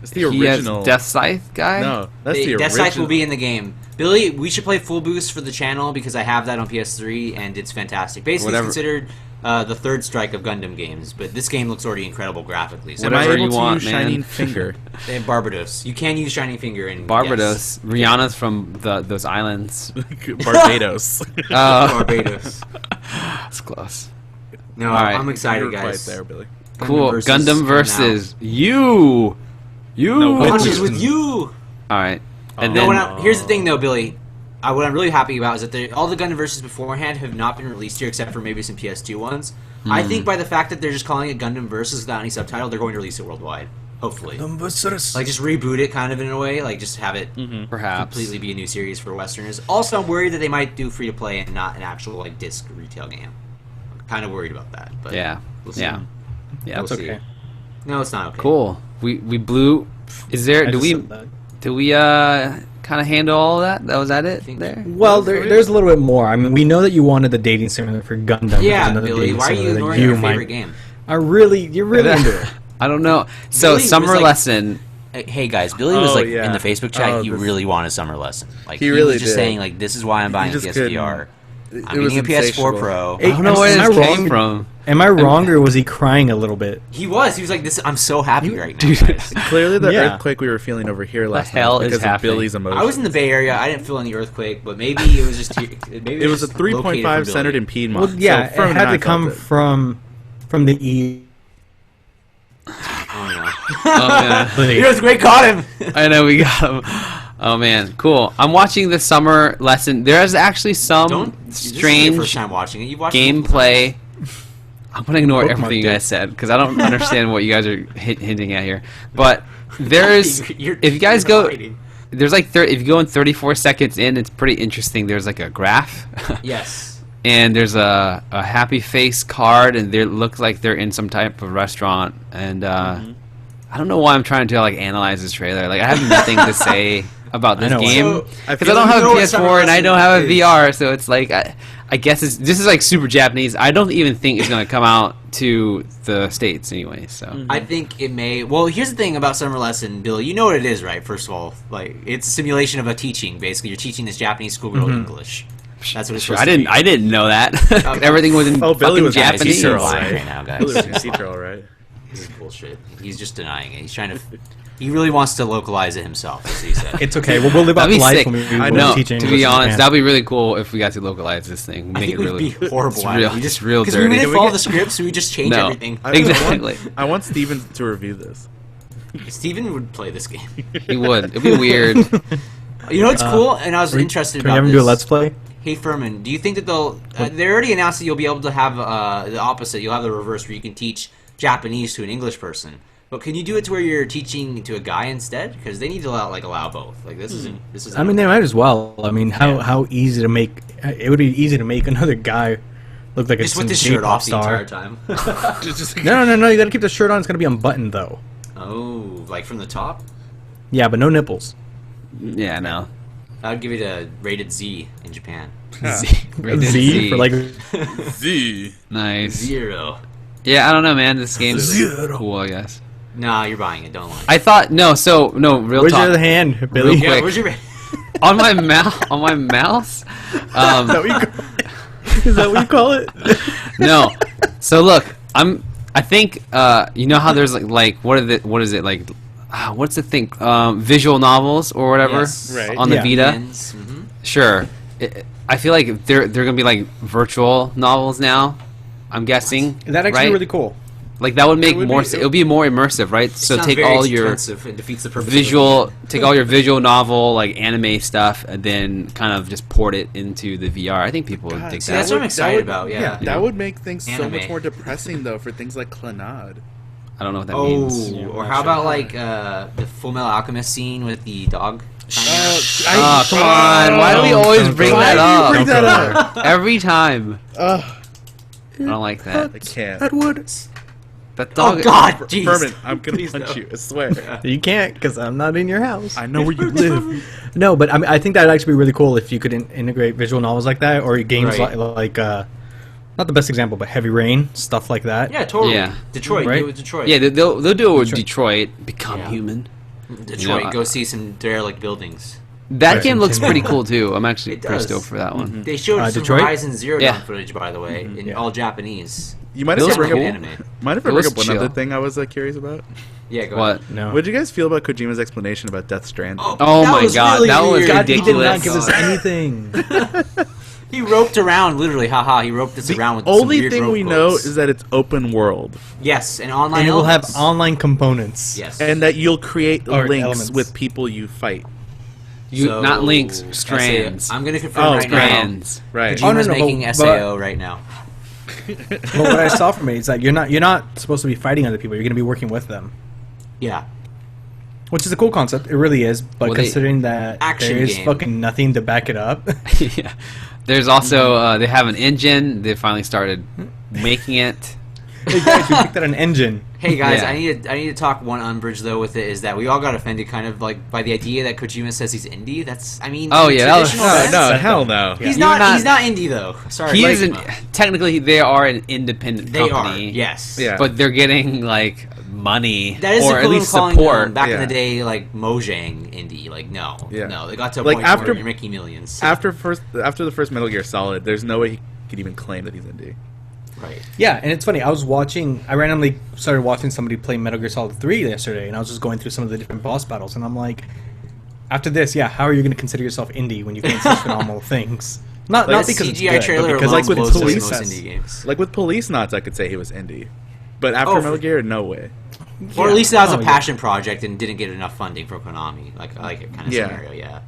[SPEAKER 7] It's the
[SPEAKER 3] he has
[SPEAKER 7] original.
[SPEAKER 3] Death Scythe guy?
[SPEAKER 7] No, that's the
[SPEAKER 1] Death
[SPEAKER 7] original.
[SPEAKER 1] Scythe will be in the game. Billy, we should play Full Boost for the channel because I have that on PS3 and it's fantastic. Basically,
[SPEAKER 3] Whatever.
[SPEAKER 1] it's considered the third strike of Gundam games, but this game looks already incredible graphically. So
[SPEAKER 7] Am I
[SPEAKER 3] Whatever
[SPEAKER 7] able
[SPEAKER 3] you
[SPEAKER 7] to
[SPEAKER 3] want,
[SPEAKER 7] use
[SPEAKER 3] man.
[SPEAKER 7] Shining Finger?
[SPEAKER 1] and Barbados. You can use Shining Finger in
[SPEAKER 3] Barbados. Rihanna's from those islands.
[SPEAKER 7] Barbados.
[SPEAKER 1] Yes.
[SPEAKER 3] Oh,
[SPEAKER 1] Barbados.
[SPEAKER 3] that's close.
[SPEAKER 1] No,
[SPEAKER 3] All right.
[SPEAKER 1] I'm excited,
[SPEAKER 7] You're
[SPEAKER 1] guys.
[SPEAKER 7] right there, Billy.
[SPEAKER 3] Cool.
[SPEAKER 1] versus
[SPEAKER 3] Gundam
[SPEAKER 1] coming
[SPEAKER 3] versus you.
[SPEAKER 7] No,
[SPEAKER 3] All
[SPEAKER 7] with
[SPEAKER 1] Launches with you.
[SPEAKER 3] right. And
[SPEAKER 1] No,
[SPEAKER 3] then
[SPEAKER 1] here's the thing, though, Billy. What I'm really happy about is that all the Gundam versus beforehand have not been released here, except for maybe some PS2 ones. I think by the fact that they're just calling it Gundam versus without any subtitle, they're going to release it worldwide. Hopefully, like just reboot it, kind of in a way, like just have it
[SPEAKER 3] perhaps
[SPEAKER 1] completely be a new series for Westerners. Also, I'm worried that they might do free to play and not an actual like disc retail game. I'm kind of worried about that. But
[SPEAKER 3] Yeah.
[SPEAKER 1] we'll see.
[SPEAKER 3] Yeah. Yeah.
[SPEAKER 1] We'll
[SPEAKER 2] That's
[SPEAKER 1] see.
[SPEAKER 2] okay.
[SPEAKER 1] No, it's not okay.
[SPEAKER 3] Cool. We blew. Is there?
[SPEAKER 2] I
[SPEAKER 3] Do
[SPEAKER 2] just
[SPEAKER 3] we?
[SPEAKER 2] said that.
[SPEAKER 3] Do we kind of handle all that? Was that it
[SPEAKER 1] think-
[SPEAKER 3] there?
[SPEAKER 2] Well, there's a little bit more. I mean, we know that you wanted the dating simulator for Gundam. There's
[SPEAKER 1] Yeah,
[SPEAKER 2] another
[SPEAKER 1] Billy,
[SPEAKER 2] dating
[SPEAKER 1] why are you
[SPEAKER 2] simulator that
[SPEAKER 1] ignoring your
[SPEAKER 2] might-
[SPEAKER 1] favorite game?
[SPEAKER 2] you're really into it.
[SPEAKER 3] I don't know. So
[SPEAKER 1] Billy was
[SPEAKER 3] summer
[SPEAKER 1] like-
[SPEAKER 3] lesson.
[SPEAKER 1] Hey guys, Billy was
[SPEAKER 7] Oh,
[SPEAKER 1] like
[SPEAKER 7] yeah.
[SPEAKER 1] in the Facebook chat.
[SPEAKER 7] Oh,
[SPEAKER 1] he
[SPEAKER 7] this-
[SPEAKER 1] really wanted Summer Lesson. Like
[SPEAKER 7] He really
[SPEAKER 1] was just
[SPEAKER 7] did.
[SPEAKER 1] saying like, this is why I'm buying a
[SPEAKER 7] just
[SPEAKER 1] PSVR.
[SPEAKER 7] It
[SPEAKER 1] I'm
[SPEAKER 7] was
[SPEAKER 1] getting a PS4
[SPEAKER 7] insatiable.
[SPEAKER 1] Pro.
[SPEAKER 3] I don't know where
[SPEAKER 2] am I
[SPEAKER 3] this came
[SPEAKER 2] wrong?
[SPEAKER 3] from.
[SPEAKER 2] Am I wrong, or was he crying a little bit?
[SPEAKER 1] He was like, this. I'm so happy right now.
[SPEAKER 3] Dude.
[SPEAKER 1] guys.
[SPEAKER 7] Clearly, the
[SPEAKER 2] Yeah.
[SPEAKER 7] earthquake we were feeling over here last
[SPEAKER 3] hell
[SPEAKER 7] night
[SPEAKER 3] is
[SPEAKER 7] because of
[SPEAKER 3] happening?
[SPEAKER 7] Billy's emotions.
[SPEAKER 1] I was in the Bay Area. I didn't feel any earthquake, but maybe it was just. Maybe
[SPEAKER 7] It was a
[SPEAKER 1] just located
[SPEAKER 7] 3.5
[SPEAKER 1] from
[SPEAKER 7] centered
[SPEAKER 1] Billy.
[SPEAKER 7] in Piedmont.
[SPEAKER 2] Well, yeah,
[SPEAKER 7] so Fern
[SPEAKER 2] it
[SPEAKER 7] and
[SPEAKER 2] had
[SPEAKER 7] I
[SPEAKER 2] to come
[SPEAKER 7] felt it.
[SPEAKER 2] from the E.
[SPEAKER 1] Oh
[SPEAKER 3] Oh,
[SPEAKER 1] no! The earthquake caught him.
[SPEAKER 3] yeah. I know we got him. Oh man, cool. I'm watching the summer lesson. There is actually some
[SPEAKER 1] This is your
[SPEAKER 3] strange
[SPEAKER 1] first time watching it. You've watched it multiple
[SPEAKER 3] gameplay. I'm gonna ignore
[SPEAKER 2] Bookmarked
[SPEAKER 3] everything you
[SPEAKER 2] it.
[SPEAKER 3] guys said because I don't understand what you guys are hinting at here. But there's,
[SPEAKER 1] You're-
[SPEAKER 3] if you guys
[SPEAKER 1] you're
[SPEAKER 3] go,
[SPEAKER 1] hiding.
[SPEAKER 3] there's like if you go in 34 seconds in, it's pretty interesting. There's like a graph.
[SPEAKER 1] Yes.
[SPEAKER 3] And there's a happy face card, and they look like they're in some type of restaurant. And I don't know why I'm trying to like analyze this trailer. Like I have nothing to say about this
[SPEAKER 2] I know.
[SPEAKER 3] game
[SPEAKER 1] So,
[SPEAKER 7] I
[SPEAKER 3] because
[SPEAKER 7] feel
[SPEAKER 3] I don't
[SPEAKER 7] like
[SPEAKER 3] have a
[SPEAKER 1] you know what Summer
[SPEAKER 3] PS4 and I
[SPEAKER 1] Lesson
[SPEAKER 3] don't have a
[SPEAKER 1] is.
[SPEAKER 3] VR. So it's like I guess this is like super Japanese. I don't even think it's gonna come out to the States anyway. So
[SPEAKER 1] I think it may. Well, here's the thing about Summer Lesson, Billy. You know what it is, right? First of all, like it's a simulation of a teaching. Basically, you're teaching this Japanese schoolgirl English. That's what it's supposed to be.
[SPEAKER 3] I didn't know that. Everything was in
[SPEAKER 7] Oh, Billy
[SPEAKER 3] fucking
[SPEAKER 7] was a
[SPEAKER 3] Japanese.
[SPEAKER 7] teacher,
[SPEAKER 1] He's
[SPEAKER 7] all
[SPEAKER 1] lying
[SPEAKER 7] right.
[SPEAKER 1] right now, guys.
[SPEAKER 7] Billy was a teacher, all right.
[SPEAKER 1] This is bullshit. He's just denying it. He's trying to. He really wants to localize it himself. That's what he said.
[SPEAKER 2] It's okay. We'll live out
[SPEAKER 3] That'd be
[SPEAKER 2] life
[SPEAKER 3] sick.
[SPEAKER 2] when we
[SPEAKER 7] I
[SPEAKER 2] when
[SPEAKER 7] know.
[SPEAKER 2] we're teaching
[SPEAKER 3] To
[SPEAKER 2] English
[SPEAKER 3] be
[SPEAKER 2] in
[SPEAKER 3] honest,
[SPEAKER 2] Japan.
[SPEAKER 3] that'd be really cool if we got to localize this thing.
[SPEAKER 1] I
[SPEAKER 3] Make
[SPEAKER 1] think
[SPEAKER 3] it
[SPEAKER 1] we'd
[SPEAKER 3] really
[SPEAKER 1] be horrible
[SPEAKER 3] it's
[SPEAKER 1] at
[SPEAKER 3] real,
[SPEAKER 1] it. We
[SPEAKER 3] it's
[SPEAKER 1] just
[SPEAKER 3] real
[SPEAKER 1] because
[SPEAKER 3] dirty.
[SPEAKER 1] we didn't
[SPEAKER 7] Can we
[SPEAKER 1] follow
[SPEAKER 7] get-
[SPEAKER 1] the script, so we just change
[SPEAKER 3] No.
[SPEAKER 1] everything.
[SPEAKER 3] Exactly.
[SPEAKER 7] I want Steven to review this.
[SPEAKER 1] Steven would play this game.
[SPEAKER 3] He would. It'd be weird.
[SPEAKER 1] You know what's cool, and I was interested
[SPEAKER 2] Can we
[SPEAKER 1] about
[SPEAKER 2] have him
[SPEAKER 1] this.
[SPEAKER 2] do a let's play?
[SPEAKER 1] Hey Furman, do you think that they'll? They already announced that you'll be able to have the opposite. You'll have the reverse, where you can teach Japanese to an English person. But can you do it to where you're teaching to a guy instead? Because they need to allow both. Like this isn't. This is.
[SPEAKER 2] I mean, they might as well. I mean, how easy to make? It would be easy to make another guy look like
[SPEAKER 1] just
[SPEAKER 2] a
[SPEAKER 1] with this
[SPEAKER 2] J-pop
[SPEAKER 1] shirt off the
[SPEAKER 2] star.
[SPEAKER 1] entire time.
[SPEAKER 2] No. You got to keep the shirt on. It's gonna be unbuttoned though.
[SPEAKER 1] Oh, like from the top?
[SPEAKER 2] Yeah, but no nipples.
[SPEAKER 3] Yeah, no.
[SPEAKER 1] I'd give it a rated Z in Japan.
[SPEAKER 3] Rated
[SPEAKER 2] Z for like
[SPEAKER 7] Z.
[SPEAKER 3] Nice.
[SPEAKER 1] 0.
[SPEAKER 3] Yeah, I don't know, man. This game's
[SPEAKER 2] Zero.
[SPEAKER 3] cool, I guess.
[SPEAKER 1] Nah, you're buying it. Don't lie.
[SPEAKER 3] I thought no, real
[SPEAKER 2] where's
[SPEAKER 3] talk.
[SPEAKER 2] your other hand, Billy?
[SPEAKER 3] Real
[SPEAKER 1] Yeah,
[SPEAKER 3] quick.
[SPEAKER 1] where's your?
[SPEAKER 3] on my mouse.
[SPEAKER 2] No, you go. Is that what you call it?
[SPEAKER 3] No. So look, I think you know how there's like what is it like? What's the thing? Visual novels or whatever
[SPEAKER 1] Yes.
[SPEAKER 7] Right.
[SPEAKER 3] on the
[SPEAKER 2] Yeah.
[SPEAKER 3] Vita.
[SPEAKER 1] Mm-hmm.
[SPEAKER 3] Sure. I feel like they're gonna be like virtual novels now. I'm guessing.
[SPEAKER 2] That actually
[SPEAKER 3] right?
[SPEAKER 2] really cool.
[SPEAKER 3] Like that would make
[SPEAKER 7] would
[SPEAKER 3] more.
[SPEAKER 7] be-
[SPEAKER 3] It would be more immersive, right? So
[SPEAKER 1] Sounds
[SPEAKER 3] take
[SPEAKER 1] very
[SPEAKER 3] all your
[SPEAKER 1] expensive. It defeats the purpose.
[SPEAKER 3] take all your visual novel like anime stuff, and then kind of just port it into the VR. I think people would
[SPEAKER 7] God,
[SPEAKER 3] dig
[SPEAKER 1] See,
[SPEAKER 3] that.
[SPEAKER 1] that's what I'm excited about. Yeah.
[SPEAKER 7] That would make things so
[SPEAKER 1] Anime.
[SPEAKER 7] much more depressing, though, for things like Clannad.
[SPEAKER 3] I don't know what that
[SPEAKER 1] Oh,
[SPEAKER 3] means.
[SPEAKER 1] or how about like the Full Metal Alchemist scene with the dog?
[SPEAKER 3] Oh, come on! Why do we always bring
[SPEAKER 7] Why
[SPEAKER 3] that
[SPEAKER 7] do you
[SPEAKER 3] up?
[SPEAKER 7] bring that up?
[SPEAKER 3] Every time.
[SPEAKER 7] Ugh,
[SPEAKER 3] I don't like that.
[SPEAKER 7] I can't.
[SPEAKER 2] Edward.
[SPEAKER 3] That dog.
[SPEAKER 1] Oh God, jeez.
[SPEAKER 7] Furman, I'm gonna
[SPEAKER 1] Please
[SPEAKER 7] punch
[SPEAKER 1] no.
[SPEAKER 7] you. I swear.
[SPEAKER 2] You can't because I'm not in your house.
[SPEAKER 7] I know where you live.
[SPEAKER 2] No, but I think that'd actually be really cool if you could integrate visual novels like that, or games
[SPEAKER 1] Right.
[SPEAKER 2] like not the best example, but Heavy Rain, stuff like that.
[SPEAKER 1] Yeah, totally.
[SPEAKER 3] Yeah.
[SPEAKER 1] Detroit.
[SPEAKER 2] Right?
[SPEAKER 1] Do it with Detroit.
[SPEAKER 3] Yeah, they'll do it with Detroit. Become
[SPEAKER 1] Yeah.
[SPEAKER 3] human.
[SPEAKER 1] Detroit.
[SPEAKER 3] Yeah.
[SPEAKER 1] Go see some derelict buildings.
[SPEAKER 3] That
[SPEAKER 2] Right.
[SPEAKER 3] game looks pretty cool too. I'm actually
[SPEAKER 1] It
[SPEAKER 3] pretty
[SPEAKER 1] does.
[SPEAKER 3] stoked for that one.
[SPEAKER 1] They showed some
[SPEAKER 2] Detroit?
[SPEAKER 1] Horizon Zero
[SPEAKER 3] Yeah.
[SPEAKER 1] Dawn footage, by the way, in
[SPEAKER 2] Yeah.
[SPEAKER 1] all Japanese.
[SPEAKER 7] You might
[SPEAKER 3] It
[SPEAKER 7] have
[SPEAKER 3] was
[SPEAKER 7] to bring
[SPEAKER 3] cool.
[SPEAKER 7] up.
[SPEAKER 1] Anime.
[SPEAKER 7] Mind if I
[SPEAKER 3] It
[SPEAKER 7] bring
[SPEAKER 3] was
[SPEAKER 7] up one other
[SPEAKER 3] chill.
[SPEAKER 7] thing I was curious about?
[SPEAKER 1] Yeah, go
[SPEAKER 3] What?
[SPEAKER 1] ahead.
[SPEAKER 2] No.
[SPEAKER 7] What did you guys feel about Kojima's explanation about Death Stranding?
[SPEAKER 3] Oh
[SPEAKER 1] that
[SPEAKER 3] my
[SPEAKER 1] was
[SPEAKER 3] God,
[SPEAKER 1] really
[SPEAKER 3] that was
[SPEAKER 1] weird.
[SPEAKER 2] God, he did
[SPEAKER 3] ridiculous.
[SPEAKER 2] not give us
[SPEAKER 1] God.
[SPEAKER 2] anything.
[SPEAKER 1] He roped around, literally, haha. He roped us around with some
[SPEAKER 7] Only
[SPEAKER 1] weird
[SPEAKER 7] thing
[SPEAKER 1] rope
[SPEAKER 7] we know
[SPEAKER 1] quotes.
[SPEAKER 7] is that it's open world,
[SPEAKER 1] yes, and online.
[SPEAKER 2] And it will have
[SPEAKER 1] elements.
[SPEAKER 2] online components.
[SPEAKER 1] Yes,
[SPEAKER 7] and that you'll create
[SPEAKER 2] Or
[SPEAKER 7] links
[SPEAKER 2] elements.
[SPEAKER 7] with people you fight.
[SPEAKER 3] You not links,
[SPEAKER 1] I say-
[SPEAKER 3] strands.
[SPEAKER 1] I'm gonna confirm
[SPEAKER 7] Oh,
[SPEAKER 1] right
[SPEAKER 3] Strands.
[SPEAKER 7] Right.
[SPEAKER 2] Oh, no,
[SPEAKER 1] Kojima's
[SPEAKER 2] no,
[SPEAKER 1] making
[SPEAKER 2] but-
[SPEAKER 1] SAO right now.
[SPEAKER 2] But what I saw from it is that you're not supposed to be fighting other people. You're going to be working with them,
[SPEAKER 1] Yeah,
[SPEAKER 2] which is a cool concept. It really is. But
[SPEAKER 3] Well, they-
[SPEAKER 2] considering that
[SPEAKER 1] Action
[SPEAKER 2] there is
[SPEAKER 1] game.
[SPEAKER 2] fucking nothing to back it up,
[SPEAKER 3] Yeah. There's also they have an engine. They finally started making it.
[SPEAKER 2] hey guys, we picked out an engine.
[SPEAKER 1] Hey guys,
[SPEAKER 3] Yeah.
[SPEAKER 1] I need to talk one umbrage though with it is that we all got offended kind of like by the idea that Kojima says he's indie. That's I mean
[SPEAKER 3] Oh,
[SPEAKER 1] in
[SPEAKER 3] yeah, that was-
[SPEAKER 1] traditional
[SPEAKER 7] No,
[SPEAKER 1] sense,
[SPEAKER 7] no, hell no.
[SPEAKER 1] he's
[SPEAKER 3] You're
[SPEAKER 1] not,
[SPEAKER 3] not-
[SPEAKER 1] he's not indie though. Sorry,
[SPEAKER 3] He
[SPEAKER 1] like,
[SPEAKER 3] isn't. Technically, they are an independent
[SPEAKER 1] they are
[SPEAKER 3] company.
[SPEAKER 1] yes
[SPEAKER 7] Yeah.
[SPEAKER 3] But they're getting like money
[SPEAKER 1] That is
[SPEAKER 3] or
[SPEAKER 1] the
[SPEAKER 3] at
[SPEAKER 1] equivalent
[SPEAKER 3] least
[SPEAKER 1] of calling
[SPEAKER 3] support.
[SPEAKER 1] back in
[SPEAKER 7] Yeah.
[SPEAKER 1] the day like Mojang indie. Like no,
[SPEAKER 7] Yeah.
[SPEAKER 1] no, they got to a
[SPEAKER 7] Like,
[SPEAKER 1] point
[SPEAKER 7] after-
[SPEAKER 1] where you're making millions.
[SPEAKER 7] After the first Metal Gear Solid, there's no way he could even claim that he's indie.
[SPEAKER 1] Right.
[SPEAKER 2] Yeah, and it's funny. I randomly started watching somebody play Metal Gear Solid 3 yesterday, and I was just going through some of the different boss battles, and I'm like, after this, yeah, how are you going to consider yourself indie when you've done such phenomenal things? Not
[SPEAKER 1] Like,
[SPEAKER 2] because
[SPEAKER 1] the
[SPEAKER 2] it's
[SPEAKER 1] CGI
[SPEAKER 2] good,
[SPEAKER 1] trailer
[SPEAKER 2] but because
[SPEAKER 1] alone
[SPEAKER 2] like with
[SPEAKER 1] blows away
[SPEAKER 2] police,
[SPEAKER 1] most indie games.
[SPEAKER 7] Like with Police Knots, I could say he was indie, but after
[SPEAKER 1] Oh,
[SPEAKER 7] Metal Gear, no way.
[SPEAKER 1] Or at least that was
[SPEAKER 2] Oh,
[SPEAKER 1] a
[SPEAKER 2] yeah.
[SPEAKER 1] passion project and didn't get enough funding for Konami. Like a kind of
[SPEAKER 7] Yeah.
[SPEAKER 1] scenario. Yeah.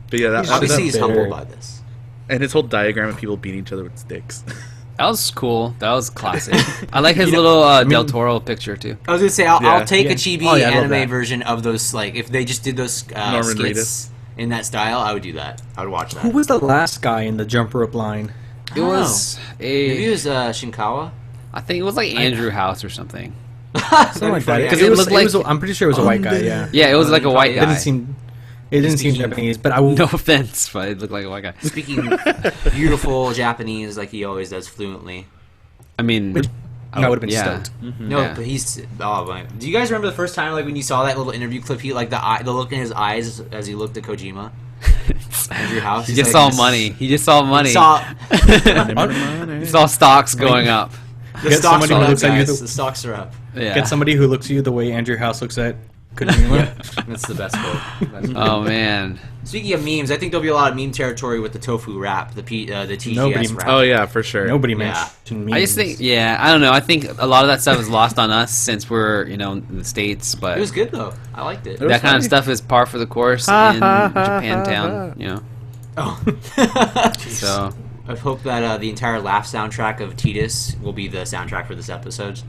[SPEAKER 7] But yeah, that,
[SPEAKER 1] Obviously, he's
[SPEAKER 2] bitter.
[SPEAKER 1] humbled by this.
[SPEAKER 7] and his whole diagram of people beating each other with sticks.
[SPEAKER 3] That was cool. That was classic. I like his
[SPEAKER 2] You know,
[SPEAKER 3] little
[SPEAKER 2] I mean-
[SPEAKER 3] Del Toro picture too.
[SPEAKER 1] I was gonna say I'll
[SPEAKER 7] Yeah.
[SPEAKER 1] take
[SPEAKER 2] Yeah.
[SPEAKER 1] a chibi
[SPEAKER 2] Oh, yeah, I love
[SPEAKER 1] anime
[SPEAKER 2] that.
[SPEAKER 1] version of those. Like if they just did those
[SPEAKER 7] Norman
[SPEAKER 1] skits in that style, I would do that. I would watch that.
[SPEAKER 2] who was the last guy in the jump rope line?
[SPEAKER 1] I
[SPEAKER 3] It
[SPEAKER 1] don't
[SPEAKER 3] was
[SPEAKER 1] know. Maybe it
[SPEAKER 3] a.
[SPEAKER 1] was Shinkawa.
[SPEAKER 3] I think it was like Andrew House or something.
[SPEAKER 2] Something like that.
[SPEAKER 3] Because it looked like-
[SPEAKER 2] I'm pretty sure it was a white guy. Yeah,
[SPEAKER 3] Yeah, it was like a white
[SPEAKER 2] it
[SPEAKER 3] guy.
[SPEAKER 2] didn't seem. It didn't seem
[SPEAKER 1] Speaking of-
[SPEAKER 2] Japanese, but I will.
[SPEAKER 3] No offense, but it looked like a white guy.
[SPEAKER 1] Speaking beautiful Japanese, like he always does fluently.
[SPEAKER 3] I mean,
[SPEAKER 2] I would have been
[SPEAKER 3] yeah.
[SPEAKER 2] stoked.
[SPEAKER 1] No,
[SPEAKER 3] Yeah.
[SPEAKER 1] but he's. Oh my! Do you guys remember the first time, like when you saw that little interview clip? He like the look in his eyes as he looked at Kojima. Andrew House.
[SPEAKER 3] He
[SPEAKER 1] he's
[SPEAKER 3] just
[SPEAKER 1] like,
[SPEAKER 3] saw money. He just saw money.
[SPEAKER 1] He saw
[SPEAKER 3] He saw stocks going up.
[SPEAKER 1] the
[SPEAKER 2] Get
[SPEAKER 1] stocks
[SPEAKER 2] somebody
[SPEAKER 1] are
[SPEAKER 2] who
[SPEAKER 1] up,
[SPEAKER 2] looks at you
[SPEAKER 1] guys.
[SPEAKER 2] the-
[SPEAKER 1] The stocks are up.
[SPEAKER 3] Yeah.
[SPEAKER 2] Get somebody who looks at you the way Andrew House looks at Kojima.
[SPEAKER 1] That's the best quote.
[SPEAKER 3] Oh man.
[SPEAKER 1] Speaking of memes, I think there'll be a lot of meme territory with the tofu rap, the TGS
[SPEAKER 2] Nobody-
[SPEAKER 1] rap.
[SPEAKER 7] Oh yeah, for sure.
[SPEAKER 2] Nobody
[SPEAKER 1] Yeah.
[SPEAKER 2] mentioned memes.
[SPEAKER 3] I just think, yeah, I don't know. I think a lot of that stuff is lost on us since we're, in the States, but
[SPEAKER 1] It was good though. I liked it.
[SPEAKER 7] was
[SPEAKER 3] that kind of
[SPEAKER 7] funny.
[SPEAKER 3] stuff is par for the course in Japantown,
[SPEAKER 1] Oh.
[SPEAKER 3] So,
[SPEAKER 1] I hope that the entire laugh soundtrack of Titus will be the soundtrack for this episode.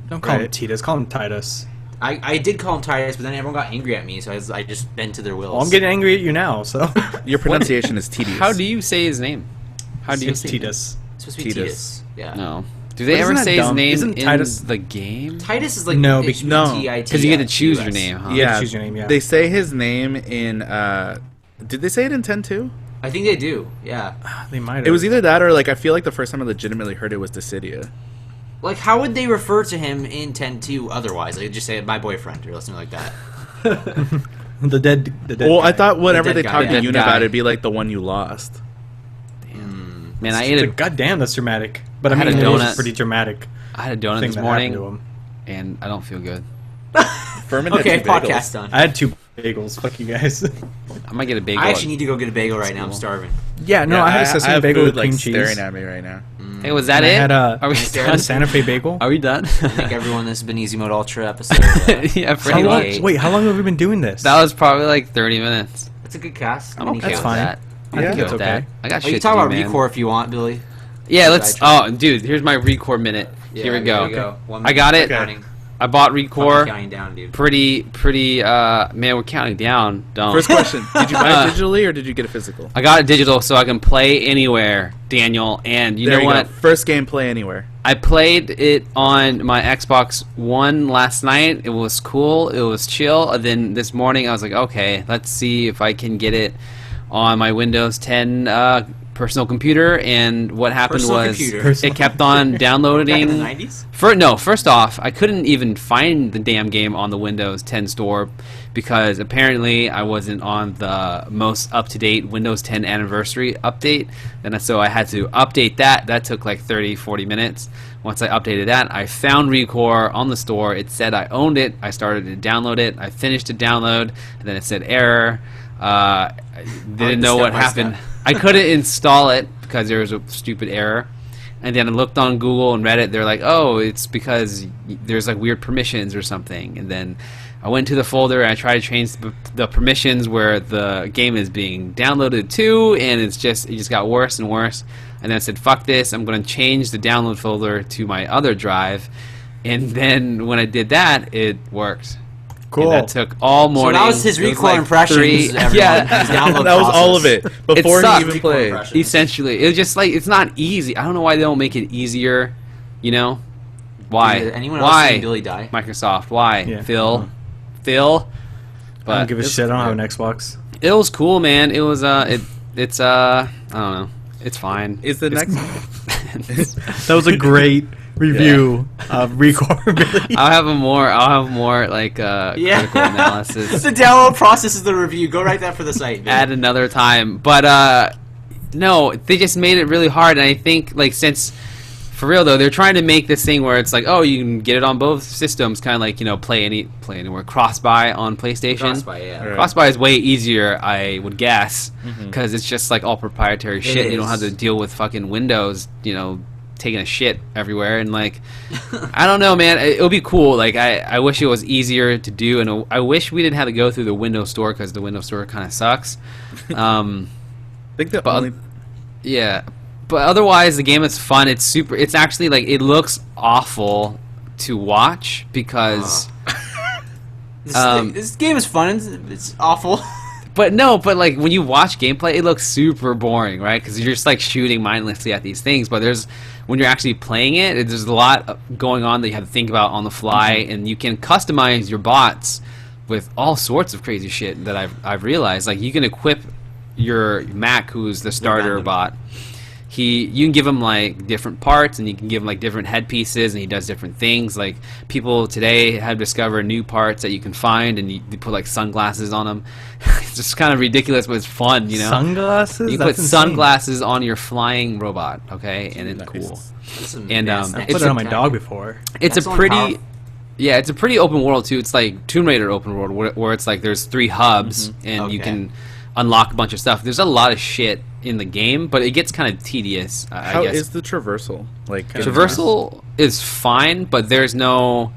[SPEAKER 2] Don't call him
[SPEAKER 7] Right.
[SPEAKER 2] Titus. Call him Titus.
[SPEAKER 1] I did call him Titus, but then everyone got angry at me, so I just bent to their wills.
[SPEAKER 2] Well, I'm getting angry at you now. So
[SPEAKER 7] Your pronunciation is tedious.
[SPEAKER 3] how do you say his name? How do you
[SPEAKER 2] it's
[SPEAKER 3] say
[SPEAKER 2] Titus.
[SPEAKER 1] It's supposed to be
[SPEAKER 7] Titus.
[SPEAKER 1] Titus. Yeah.
[SPEAKER 3] No. Do they
[SPEAKER 2] But
[SPEAKER 3] ever
[SPEAKER 2] isn't that
[SPEAKER 3] say his
[SPEAKER 2] dumb?
[SPEAKER 3] name
[SPEAKER 2] Isn't
[SPEAKER 3] in
[SPEAKER 2] Titus-
[SPEAKER 3] the game?
[SPEAKER 1] Titus is like
[SPEAKER 2] No,
[SPEAKER 1] it should be
[SPEAKER 7] no.
[SPEAKER 1] T-I-T-S.
[SPEAKER 3] Because you get to choose your name, huh?
[SPEAKER 7] Yeah,
[SPEAKER 2] choose your name, yeah.
[SPEAKER 7] They say his name in. Did they say it in 10-2?
[SPEAKER 1] I think they do. Yeah.
[SPEAKER 2] They might have.
[SPEAKER 7] It was either that or like I feel like the first time I legitimately heard it was Dissidia.
[SPEAKER 1] Like, how would they refer to him in 10-2 otherwise? They'd just say my boyfriend or something like that.
[SPEAKER 2] the dead.
[SPEAKER 7] Well, I
[SPEAKER 2] guy.
[SPEAKER 7] thought whenever
[SPEAKER 1] The
[SPEAKER 7] they
[SPEAKER 1] dead
[SPEAKER 7] talked
[SPEAKER 1] guy.
[SPEAKER 7] to Yuna
[SPEAKER 3] Dead
[SPEAKER 7] about
[SPEAKER 3] guy.
[SPEAKER 7] it, it'd be like the one you lost.
[SPEAKER 3] Man, I ate a
[SPEAKER 2] Goddamn, that's dramatic. But I
[SPEAKER 3] had
[SPEAKER 2] mean,
[SPEAKER 3] a
[SPEAKER 2] it
[SPEAKER 3] donut.
[SPEAKER 2] is pretty dramatic.
[SPEAKER 3] I had a donut
[SPEAKER 2] thing
[SPEAKER 3] this
[SPEAKER 2] that happened to
[SPEAKER 3] morning,
[SPEAKER 2] him.
[SPEAKER 3] and I don't feel good.
[SPEAKER 7] Furman
[SPEAKER 1] Okay,
[SPEAKER 7] had two bagels.
[SPEAKER 1] podcast done.
[SPEAKER 2] I had 2 bagels. Fuck you guys.
[SPEAKER 3] I might get a bagel.
[SPEAKER 1] I actually need to go get a bagel right now. I'm starving.
[SPEAKER 2] Yeah, no,
[SPEAKER 7] Yeah,
[SPEAKER 2] I had a sesame
[SPEAKER 7] have
[SPEAKER 2] bagel
[SPEAKER 7] food,
[SPEAKER 2] with cream
[SPEAKER 7] like,
[SPEAKER 2] cheese.
[SPEAKER 7] staring at me right now.
[SPEAKER 3] Hey, was that
[SPEAKER 2] And I
[SPEAKER 3] it?
[SPEAKER 2] had
[SPEAKER 3] Are we
[SPEAKER 1] Nice
[SPEAKER 3] done?
[SPEAKER 2] a Santa Fe bagel.
[SPEAKER 3] Are we done?
[SPEAKER 1] I think everyone, this has been Easy Mode Ultra episode.
[SPEAKER 3] Yeah,
[SPEAKER 2] How
[SPEAKER 3] pretty
[SPEAKER 2] long,
[SPEAKER 3] much.
[SPEAKER 2] wait, how long have we been doing this?
[SPEAKER 3] That was probably like 30 minutes.
[SPEAKER 1] That's a good cast.
[SPEAKER 3] I'm okay
[SPEAKER 2] That's
[SPEAKER 3] with
[SPEAKER 2] fine.
[SPEAKER 3] that.
[SPEAKER 2] I
[SPEAKER 3] I'm
[SPEAKER 2] think
[SPEAKER 3] okay
[SPEAKER 2] it's
[SPEAKER 3] with
[SPEAKER 2] okay.
[SPEAKER 3] that. I got
[SPEAKER 1] Oh,
[SPEAKER 3] shit
[SPEAKER 1] you can talk
[SPEAKER 3] to do,
[SPEAKER 1] about
[SPEAKER 3] man.
[SPEAKER 1] ReCORE if you want, Billy.
[SPEAKER 3] Yeah, let's.
[SPEAKER 1] Sidetrack.
[SPEAKER 3] Oh, dude, here's my ReCORE minute. Here we go.
[SPEAKER 1] There you go. 1
[SPEAKER 3] I got
[SPEAKER 1] minute
[SPEAKER 3] it.
[SPEAKER 1] counting.
[SPEAKER 3] I bought
[SPEAKER 1] Fucking
[SPEAKER 3] ReCORE.
[SPEAKER 1] counting down, dude.
[SPEAKER 3] Pretty. Man, we're counting down. Don't.
[SPEAKER 7] First question: did you buy it digitally or did you get a physical?
[SPEAKER 3] I got it digital so I can play anywhere, Daniel. And you
[SPEAKER 7] There
[SPEAKER 3] know
[SPEAKER 7] you
[SPEAKER 3] what?
[SPEAKER 7] go. First game, play anywhere.
[SPEAKER 3] I played it on my Xbox One last night. It was cool. It was chill. And then this morning I was like, okay, let's see if I can get it on my Windows 10 personal computer. And what happened
[SPEAKER 1] Personal
[SPEAKER 3] was
[SPEAKER 1] computer.
[SPEAKER 3] it kept on
[SPEAKER 1] Back
[SPEAKER 3] downloading.
[SPEAKER 1] in the 90s?
[SPEAKER 3] First off, I couldn't even find the damn game on the Windows 10 store because apparently I wasn't on the most up-to-date Windows 10 anniversary update. And so I had to update that. That took like 30, 40 minutes. Once I updated that, I found ReCORE on the store. It said I owned it. I started to download it. I finished the download, and then it said error. I didn't know what happened. I couldn't install it because there was a stupid error. And then I looked on Google and Reddit. They're like, oh, it's because there's like weird permissions or something. And then I went to the folder and I tried to change the permissions where the game is being downloaded to, and it just got worse and worse. And then I said, fuck this, I'm going to change the download folder to my other drive. And then when I did that, it worked.
[SPEAKER 2] Cool.
[SPEAKER 3] And that took all morning.
[SPEAKER 1] So that was his
[SPEAKER 3] It
[SPEAKER 1] ReCORE
[SPEAKER 3] like
[SPEAKER 1] impressions, everyone.
[SPEAKER 3] Yeah.
[SPEAKER 1] His download
[SPEAKER 7] That was all of
[SPEAKER 1] process.
[SPEAKER 7] it before
[SPEAKER 3] sucked.
[SPEAKER 7] he even
[SPEAKER 1] ReCORE
[SPEAKER 7] played.
[SPEAKER 1] impression.
[SPEAKER 3] Essentially, it was just like, it's not easy. I don't know why they don't make it easier, you know? Why?
[SPEAKER 1] Did anyone else
[SPEAKER 3] Why?
[SPEAKER 1] see Billy die?
[SPEAKER 3] Microsoft, why?
[SPEAKER 2] Yeah.
[SPEAKER 3] Phil?
[SPEAKER 2] I
[SPEAKER 3] But
[SPEAKER 2] don't give a
[SPEAKER 3] it's-
[SPEAKER 2] shit. I don't have an Xbox.
[SPEAKER 3] It was cool, man. It was, I don't know. It's fine.
[SPEAKER 7] Is the next?
[SPEAKER 2] That was a great review of ReCORE, Billy.
[SPEAKER 3] I'll have more like critical analysis
[SPEAKER 1] The download process is the review. Go write that for the site. Billy.
[SPEAKER 3] at another time. But no, they just made it really hard, and I think like since for real though, they're trying to make this thing where it's like, oh, you can get it on both systems, kind of like, you know, play anywhere. Cross-buy on PlayStation.
[SPEAKER 1] Cross-buy, yeah.
[SPEAKER 7] Right.
[SPEAKER 3] Cross-buy is way easier, I would guess, because it's just like all proprietary shit. You don't have
[SPEAKER 1] is.
[SPEAKER 3] to deal with fucking Windows, you know, taking a shit everywhere. And like, I don't know, man. It would be cool. Like, I wish it was easier to do, and I wish we didn't have to go through the Windows Store because the Windows Store kind of sucks.
[SPEAKER 7] I think the
[SPEAKER 3] But-
[SPEAKER 7] only
[SPEAKER 3] Yeah, but otherwise the game is fun. It's super. It's actually like it looks awful to watch because.
[SPEAKER 1] This game is fun. It's awful.
[SPEAKER 3] But no, but like when you watch gameplay, it looks super boring, right? Because you're just like shooting mindlessly at these things. But when you're actually playing it, there's a lot going on that you have to think about on the fly, and you can customize your bots with all sorts of crazy shit that I've realized. Like you can equip your Mac, who's the starter bot. You can give him like different parts, and you can give him like different headpieces, and he does different things. Like people today have discovered new parts that you can find, and you put like sunglasses on them. It's just kind of ridiculous, but it's fun, you know.
[SPEAKER 2] Sunglasses?
[SPEAKER 3] You
[SPEAKER 2] That's
[SPEAKER 3] put
[SPEAKER 2] insane.
[SPEAKER 3] sunglasses on your flying robot, okay, and it's
[SPEAKER 7] Nice.
[SPEAKER 3] cool.
[SPEAKER 1] That's some
[SPEAKER 3] And,
[SPEAKER 1] advanced
[SPEAKER 3] I've
[SPEAKER 2] I put it on my dog before.
[SPEAKER 3] It's
[SPEAKER 1] That's
[SPEAKER 3] a
[SPEAKER 1] on
[SPEAKER 3] pretty,
[SPEAKER 1] power.
[SPEAKER 3] yeah, it's a pretty open world too. It's like Tomb Raider open world, where it's like there's 3 hubs, and you
[SPEAKER 1] Okay.
[SPEAKER 3] can unlock a bunch of stuff. There's a lot of shit in the game, but it gets kind of tedious.
[SPEAKER 7] how
[SPEAKER 3] I guess
[SPEAKER 7] is the traversal? Like
[SPEAKER 3] traversal is fine, but there's no.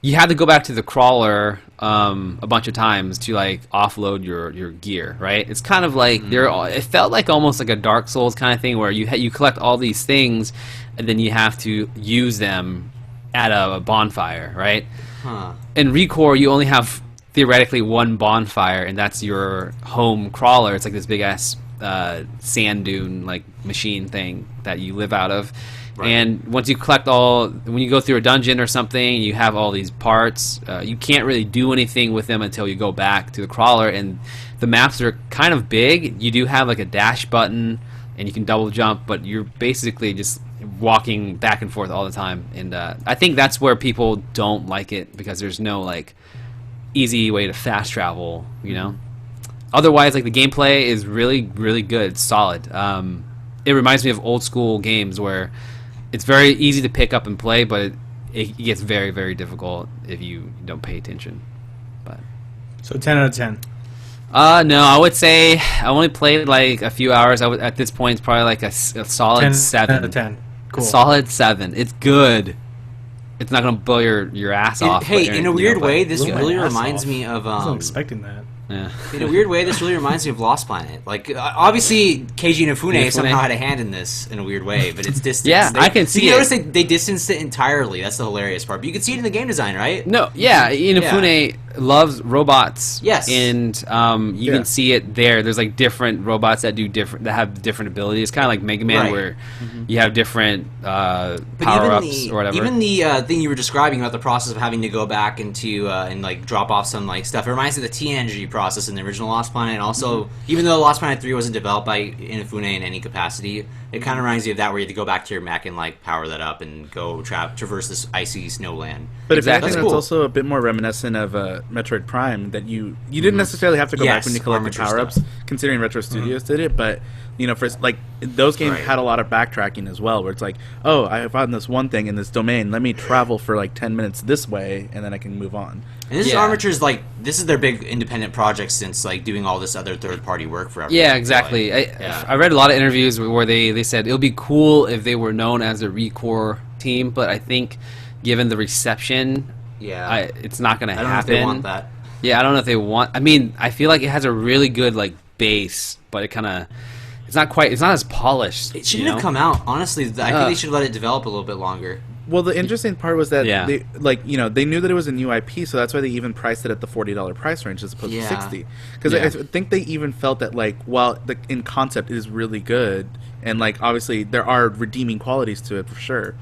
[SPEAKER 3] You have to go back to the crawler a bunch of times to like offload your gear, right? It's kind of like it felt like almost like a Dark Souls kind of thing where you collect all these things, and then you have to use them at a bonfire, right?
[SPEAKER 1] Huh.
[SPEAKER 3] In ReCORE, you only have theoretically one bonfire, and that's your home crawler. It's like this big ass sand dune like machine thing that you live out of.
[SPEAKER 1] Right.
[SPEAKER 3] And once you collect when you go through a dungeon or something, you have all these parts. You can't really do anything with them until you go back to the crawler. And the maps are kind of big. You do have like a dash button, and you can double jump, but you're basically just walking back and forth all the time. And I think that's where people don't like it, because there's no like easy way to fast travel, you know. Otherwise, like the gameplay is really, really good. It's solid. it reminds me of old school games where it's very easy to pick up and play, but it gets very, very difficult if you don't pay attention. But
[SPEAKER 2] So 10 out of 10.
[SPEAKER 3] no, I would say I only played like a few hours. At this point, it's probably like a solid
[SPEAKER 2] 10
[SPEAKER 3] 7.
[SPEAKER 2] out of 10. Cool.
[SPEAKER 3] Solid 7. It's good. It's not gonna blow your ass off.
[SPEAKER 1] Hey,
[SPEAKER 3] but,
[SPEAKER 1] in a weird way, this
[SPEAKER 2] Blow my
[SPEAKER 1] really
[SPEAKER 2] ass
[SPEAKER 1] reminds
[SPEAKER 2] off.
[SPEAKER 1] me of.
[SPEAKER 2] I wasn't expecting that.
[SPEAKER 3] Yeah.
[SPEAKER 1] In a weird way, this really reminds me of Lost Planet. Like, obviously, Keiji Inafune somehow had a hand in this in a weird way, but it's distant.
[SPEAKER 3] Yeah, I can see
[SPEAKER 1] you
[SPEAKER 3] it.
[SPEAKER 1] notice they distanced it entirely. That's the hilarious part. But you can see it in the game design, right?
[SPEAKER 3] No, yeah, Inafune loves robots.
[SPEAKER 1] Yes.
[SPEAKER 3] And you can see it there. There's like different robots that have different abilities. Kind of like Mega Man,
[SPEAKER 1] Right.
[SPEAKER 3] where you have different power
[SPEAKER 1] But
[SPEAKER 3] ups or whatever.
[SPEAKER 1] Even the thing you were describing about the process of having to go back into and like drop off some like stuff, it reminds me of the TNG process in the original Lost Planet. And also, even though Lost Planet 3 wasn't developed by Inafune in any capacity, it kind of reminds you of that, where you have to go back to your mech and like power that up and go traverse this icy snowland.
[SPEAKER 4] But
[SPEAKER 3] Exactly.
[SPEAKER 4] if anything,
[SPEAKER 1] That's cool.
[SPEAKER 4] that's also a bit more reminiscent of Metroid Prime, that you didn't necessarily have to go back
[SPEAKER 1] Yes,
[SPEAKER 4] when you collect the
[SPEAKER 1] armature
[SPEAKER 4] power-ups,
[SPEAKER 1] stuff.
[SPEAKER 4] considering Retro Studios did it, but for like those games
[SPEAKER 1] Right.
[SPEAKER 4] had a lot of backtracking as well, where it's like, oh, I found this one thing in this domain, let me travel for like 10 minutes this way, and then I can move on.
[SPEAKER 1] And this is
[SPEAKER 3] Yeah.
[SPEAKER 1] Armature's like this is their big independent project since like doing all this other third party work forever.
[SPEAKER 3] Yeah, exactly.
[SPEAKER 1] Like, yeah.
[SPEAKER 3] I read a lot of interviews where they said it would be cool if they were known as a ReCORE team, but I think given the reception,
[SPEAKER 1] Yeah.
[SPEAKER 3] it's not going to
[SPEAKER 1] I don't know if
[SPEAKER 3] happen.
[SPEAKER 1] they want that.
[SPEAKER 3] Yeah, I don't know if they want. I mean, I feel like it has a really good like base, but it's not as polished.
[SPEAKER 1] It shouldn't have come out. Honestly, I think they should let it develop a little bit longer.
[SPEAKER 4] Well, the interesting part was that
[SPEAKER 3] Yeah.
[SPEAKER 4] they knew that it was a new IP, so that's why they even priced it at the $40 price range as opposed
[SPEAKER 1] Yeah.
[SPEAKER 4] to $60. Because
[SPEAKER 3] Yeah.
[SPEAKER 4] I think they even felt that like, while in concept it is really good, and like obviously there are redeeming qualities to it for sure,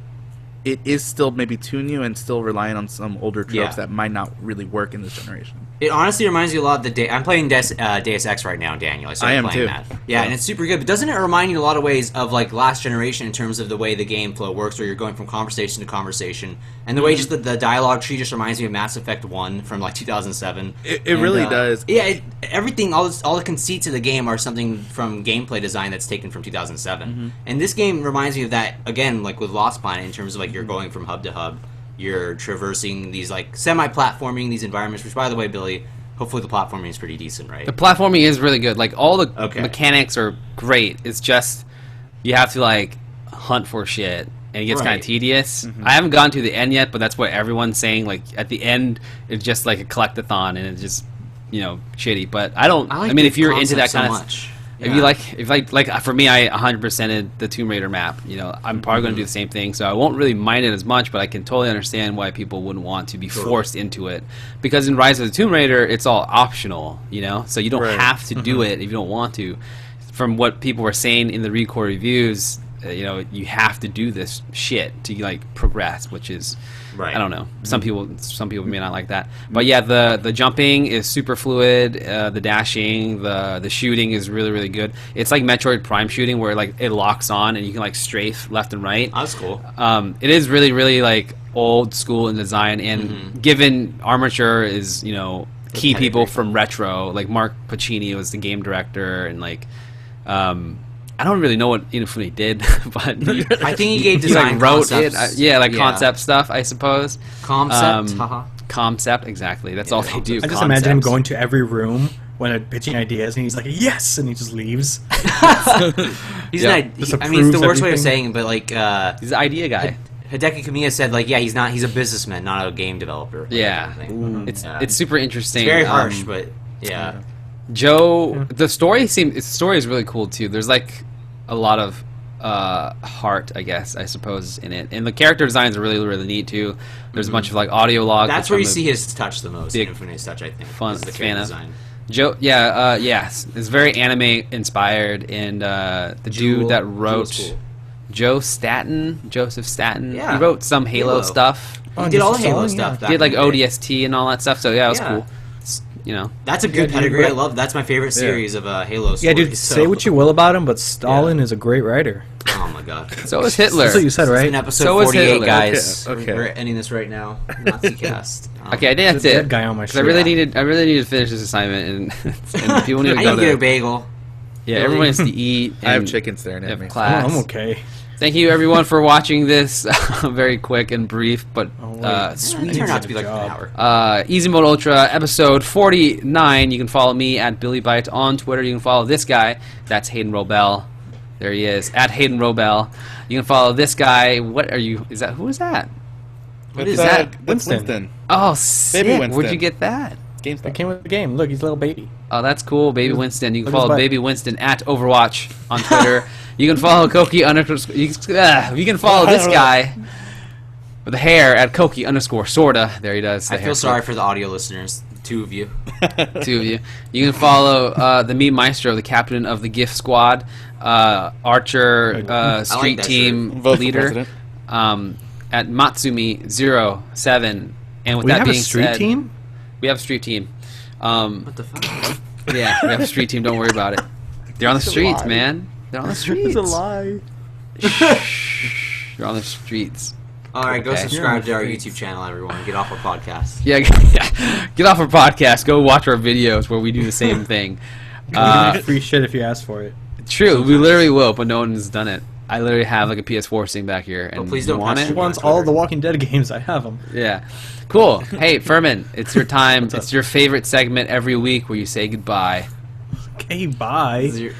[SPEAKER 4] it is still maybe too new and still relying on some older tropes
[SPEAKER 1] Yeah.
[SPEAKER 4] that might not really work in this generation.
[SPEAKER 1] It honestly reminds me a lot of I'm playing Deus Ex right now, Daniel. I started
[SPEAKER 4] I am
[SPEAKER 1] playing
[SPEAKER 4] too.
[SPEAKER 1] that. Yeah, and it's super good. But doesn't it remind you in a lot of ways of like last generation in terms of the way the game flow works, where you're going from conversation to conversation, and the way just the dialogue tree just reminds me of Mass Effect 1 from like 2007.
[SPEAKER 4] It really does.
[SPEAKER 1] Yeah, everything, all the conceits of the game are something from gameplay design that's taken from 2007. And this game reminds me of that again, like with Lost Planet, in terms of like you're going from hub to hub. You're traversing these like semi-platforming these environments, which by the way, Billy, hopefully the platforming is pretty decent, right?
[SPEAKER 3] The platforming is really good. Like all the
[SPEAKER 1] Okay.
[SPEAKER 3] mechanics are great. It's just you have to like hunt for shit, and it gets kind
[SPEAKER 1] Right.
[SPEAKER 3] of tedious. I haven't gotten to the end yet, but that's what everyone's saying. Like at the end, it's just like a collectathon, and it's just shitty. But I don't. I,
[SPEAKER 1] like
[SPEAKER 3] mean,
[SPEAKER 1] the
[SPEAKER 3] if you're into that
[SPEAKER 1] concept
[SPEAKER 3] kind
[SPEAKER 1] so
[SPEAKER 3] of.
[SPEAKER 1] much.
[SPEAKER 3] If
[SPEAKER 1] Yeah.
[SPEAKER 3] you like for me, I 100%ed the Tomb Raider map. I'm probably going to do the same thing, so I won't really mind it as much. But I can totally understand why people wouldn't want to be forced into it, because in Rise of the Tomb Raider, it's all optional. So you don't
[SPEAKER 4] Right.
[SPEAKER 3] have to do it if you don't want to. From what people were saying in the ReCORE reviews, you have to do this shit to like progress, which is.
[SPEAKER 1] Right.
[SPEAKER 3] I don't know. Some people may not like that, but yeah, the jumping is super fluid. The dashing, the shooting is really really good. It's like Metroid Prime shooting, where like it locks on and you can like strafe left and right.
[SPEAKER 1] That's cool.
[SPEAKER 3] It is really really like old school in design, and given Armature is key people
[SPEAKER 1] pedigree.
[SPEAKER 3] from Retro, like Mark Pacini was the game director, and like. I don't really know what Inafune did, but
[SPEAKER 1] I think he gave
[SPEAKER 3] he
[SPEAKER 1] design
[SPEAKER 3] like wrote it.
[SPEAKER 1] concepts.
[SPEAKER 3] Concept stuff, I suppose.
[SPEAKER 1] Concept. haha.
[SPEAKER 3] Concept, exactly. That's all they do.
[SPEAKER 1] concepts.
[SPEAKER 2] I just imagine him
[SPEAKER 3] concepts.
[SPEAKER 2] going to every room when I'm pitching ideas, and he's like, yes! And he just leaves.
[SPEAKER 1] He's
[SPEAKER 3] Yeah.
[SPEAKER 1] not.
[SPEAKER 2] Just
[SPEAKER 1] I mean, it's the
[SPEAKER 2] approves
[SPEAKER 1] worst way of
[SPEAKER 2] everything.
[SPEAKER 1] saying it, but like
[SPEAKER 3] He's the idea guy.
[SPEAKER 1] Hideki Kamiya said, like, yeah, he's not. He's a businessman, not a game developer. like,
[SPEAKER 3] Yeah.
[SPEAKER 1] kind of thing.
[SPEAKER 3] It's
[SPEAKER 1] Yeah.
[SPEAKER 3] it's super interesting.
[SPEAKER 1] It's very harsh, but yeah.
[SPEAKER 3] Joe, the story is really cool too. There's like a lot of heart, I guess, I suppose, in it, and the character designs are really really neat too. There's a bunch of like audio logs.
[SPEAKER 1] That's
[SPEAKER 3] which
[SPEAKER 1] where
[SPEAKER 3] I'm
[SPEAKER 1] you
[SPEAKER 3] a
[SPEAKER 1] see his touch the most.
[SPEAKER 3] big
[SPEAKER 1] Infune's touch, I think.
[SPEAKER 3] fun
[SPEAKER 1] is the
[SPEAKER 3] fan
[SPEAKER 1] character
[SPEAKER 3] of.
[SPEAKER 1] design.
[SPEAKER 3] Joe, yes, it's very anime inspired, and the dude that wrote
[SPEAKER 1] Jewel's cool.
[SPEAKER 3] Joseph Staten,
[SPEAKER 1] Yeah.
[SPEAKER 3] he wrote some Halo
[SPEAKER 1] Halo.
[SPEAKER 3] stuff.
[SPEAKER 2] Oh,
[SPEAKER 1] He did all the
[SPEAKER 2] just
[SPEAKER 1] Halo
[SPEAKER 2] song,
[SPEAKER 1] stuff.
[SPEAKER 2] yeah.
[SPEAKER 1] back
[SPEAKER 3] Did like
[SPEAKER 1] in the day.
[SPEAKER 3] ODST and all that stuff. So yeah, it was
[SPEAKER 1] Yeah.
[SPEAKER 3] cool. It's,
[SPEAKER 1] That's a good
[SPEAKER 2] dude,
[SPEAKER 1] pedigree. I
[SPEAKER 2] but-
[SPEAKER 1] love. That's my favorite series of Halo stories.
[SPEAKER 2] Yeah, dude,
[SPEAKER 1] so.
[SPEAKER 2] say what you will about him, but Stalin is a great writer.
[SPEAKER 1] Oh my god.
[SPEAKER 3] So is Hitler.
[SPEAKER 2] That's what you said,
[SPEAKER 1] This is
[SPEAKER 2] right?
[SPEAKER 1] in episode
[SPEAKER 3] So is
[SPEAKER 1] 48,
[SPEAKER 3] Hitler.
[SPEAKER 1] guys.
[SPEAKER 4] Okay.
[SPEAKER 1] We're ending this right now. Nazi cast.
[SPEAKER 3] Okay, I think that's
[SPEAKER 2] There's a
[SPEAKER 3] it.
[SPEAKER 2] dead guy on my
[SPEAKER 3] 'Cause I
[SPEAKER 2] shirt.
[SPEAKER 3] really needed to finish this assignment, and people need to
[SPEAKER 1] I
[SPEAKER 3] go
[SPEAKER 1] need to get a
[SPEAKER 3] to.
[SPEAKER 1] bagel.
[SPEAKER 3] Yeah, everyone has to eat.
[SPEAKER 7] I have
[SPEAKER 3] and
[SPEAKER 7] chicken staring at
[SPEAKER 3] have
[SPEAKER 7] me.
[SPEAKER 3] class.
[SPEAKER 2] I'm okay.
[SPEAKER 3] Thank you, everyone, for watching this. Very quick and brief, but
[SPEAKER 2] wait.
[SPEAKER 3] sweet.
[SPEAKER 1] It turned out to be like an hour.
[SPEAKER 3] Easy Mode Ultra, episode 49. You can follow me at BillyByte on Twitter. You can follow this guy. That's Hayden Robel. There he is, at Hayden Robel. You can follow this guy. What are you? Is that who is that?
[SPEAKER 1] What
[SPEAKER 7] That's,
[SPEAKER 1] is that?
[SPEAKER 7] That's
[SPEAKER 2] Winston.
[SPEAKER 7] Winston.
[SPEAKER 3] Oh, sick.
[SPEAKER 7] Winston.
[SPEAKER 3] Where'd you get that?
[SPEAKER 2] That
[SPEAKER 7] GameStop.
[SPEAKER 2] came with the game. Look, he's a little baby.
[SPEAKER 3] Oh, that's cool, Baby Winston. You can
[SPEAKER 2] look at his
[SPEAKER 3] follow
[SPEAKER 2] butt.
[SPEAKER 3] Baby Winston at Overwatch on Twitter. You can follow Koki underscore. You can follow this guy with the hair at Koki underscore sorta. There he does.
[SPEAKER 1] I feel sorry for the audio listeners. 2 of you.
[SPEAKER 3] Two of you. You can follow the Meme Maestro, the captain of the GIF squad, Archer street
[SPEAKER 1] that
[SPEAKER 3] team
[SPEAKER 7] Vote for
[SPEAKER 3] leader,
[SPEAKER 7] president.
[SPEAKER 3] at Matsumi07. And with
[SPEAKER 2] We
[SPEAKER 3] that
[SPEAKER 2] have a
[SPEAKER 3] being
[SPEAKER 2] street
[SPEAKER 3] said,
[SPEAKER 2] team?
[SPEAKER 3] we have a street team.
[SPEAKER 1] What the fuck?
[SPEAKER 3] Yeah, we have a street team. Don't worry about it. They're on the streets,
[SPEAKER 2] lie.
[SPEAKER 3] man. They're on the streets.
[SPEAKER 2] lie.
[SPEAKER 3] They're on the streets.
[SPEAKER 1] All right, go
[SPEAKER 3] Okay.
[SPEAKER 1] subscribe to our YouTube channel, everyone. Get off our podcast.
[SPEAKER 3] Yeah, get off our podcast. Go watch our videos where we do the same thing.
[SPEAKER 2] Free shit if you ask for it.
[SPEAKER 3] True, we literally will, but no one has done it. I literally have like a PS4 sitting back here, and
[SPEAKER 1] please
[SPEAKER 3] you
[SPEAKER 1] don't
[SPEAKER 3] want
[SPEAKER 1] pass
[SPEAKER 3] it.
[SPEAKER 1] it
[SPEAKER 2] He wants all the Walking Dead games. I have them.
[SPEAKER 3] Yeah, cool. Hey, Furman, it's your time. It's your favorite segment every week where you say goodbye.
[SPEAKER 2] Okay, bye.
[SPEAKER 1] This is your-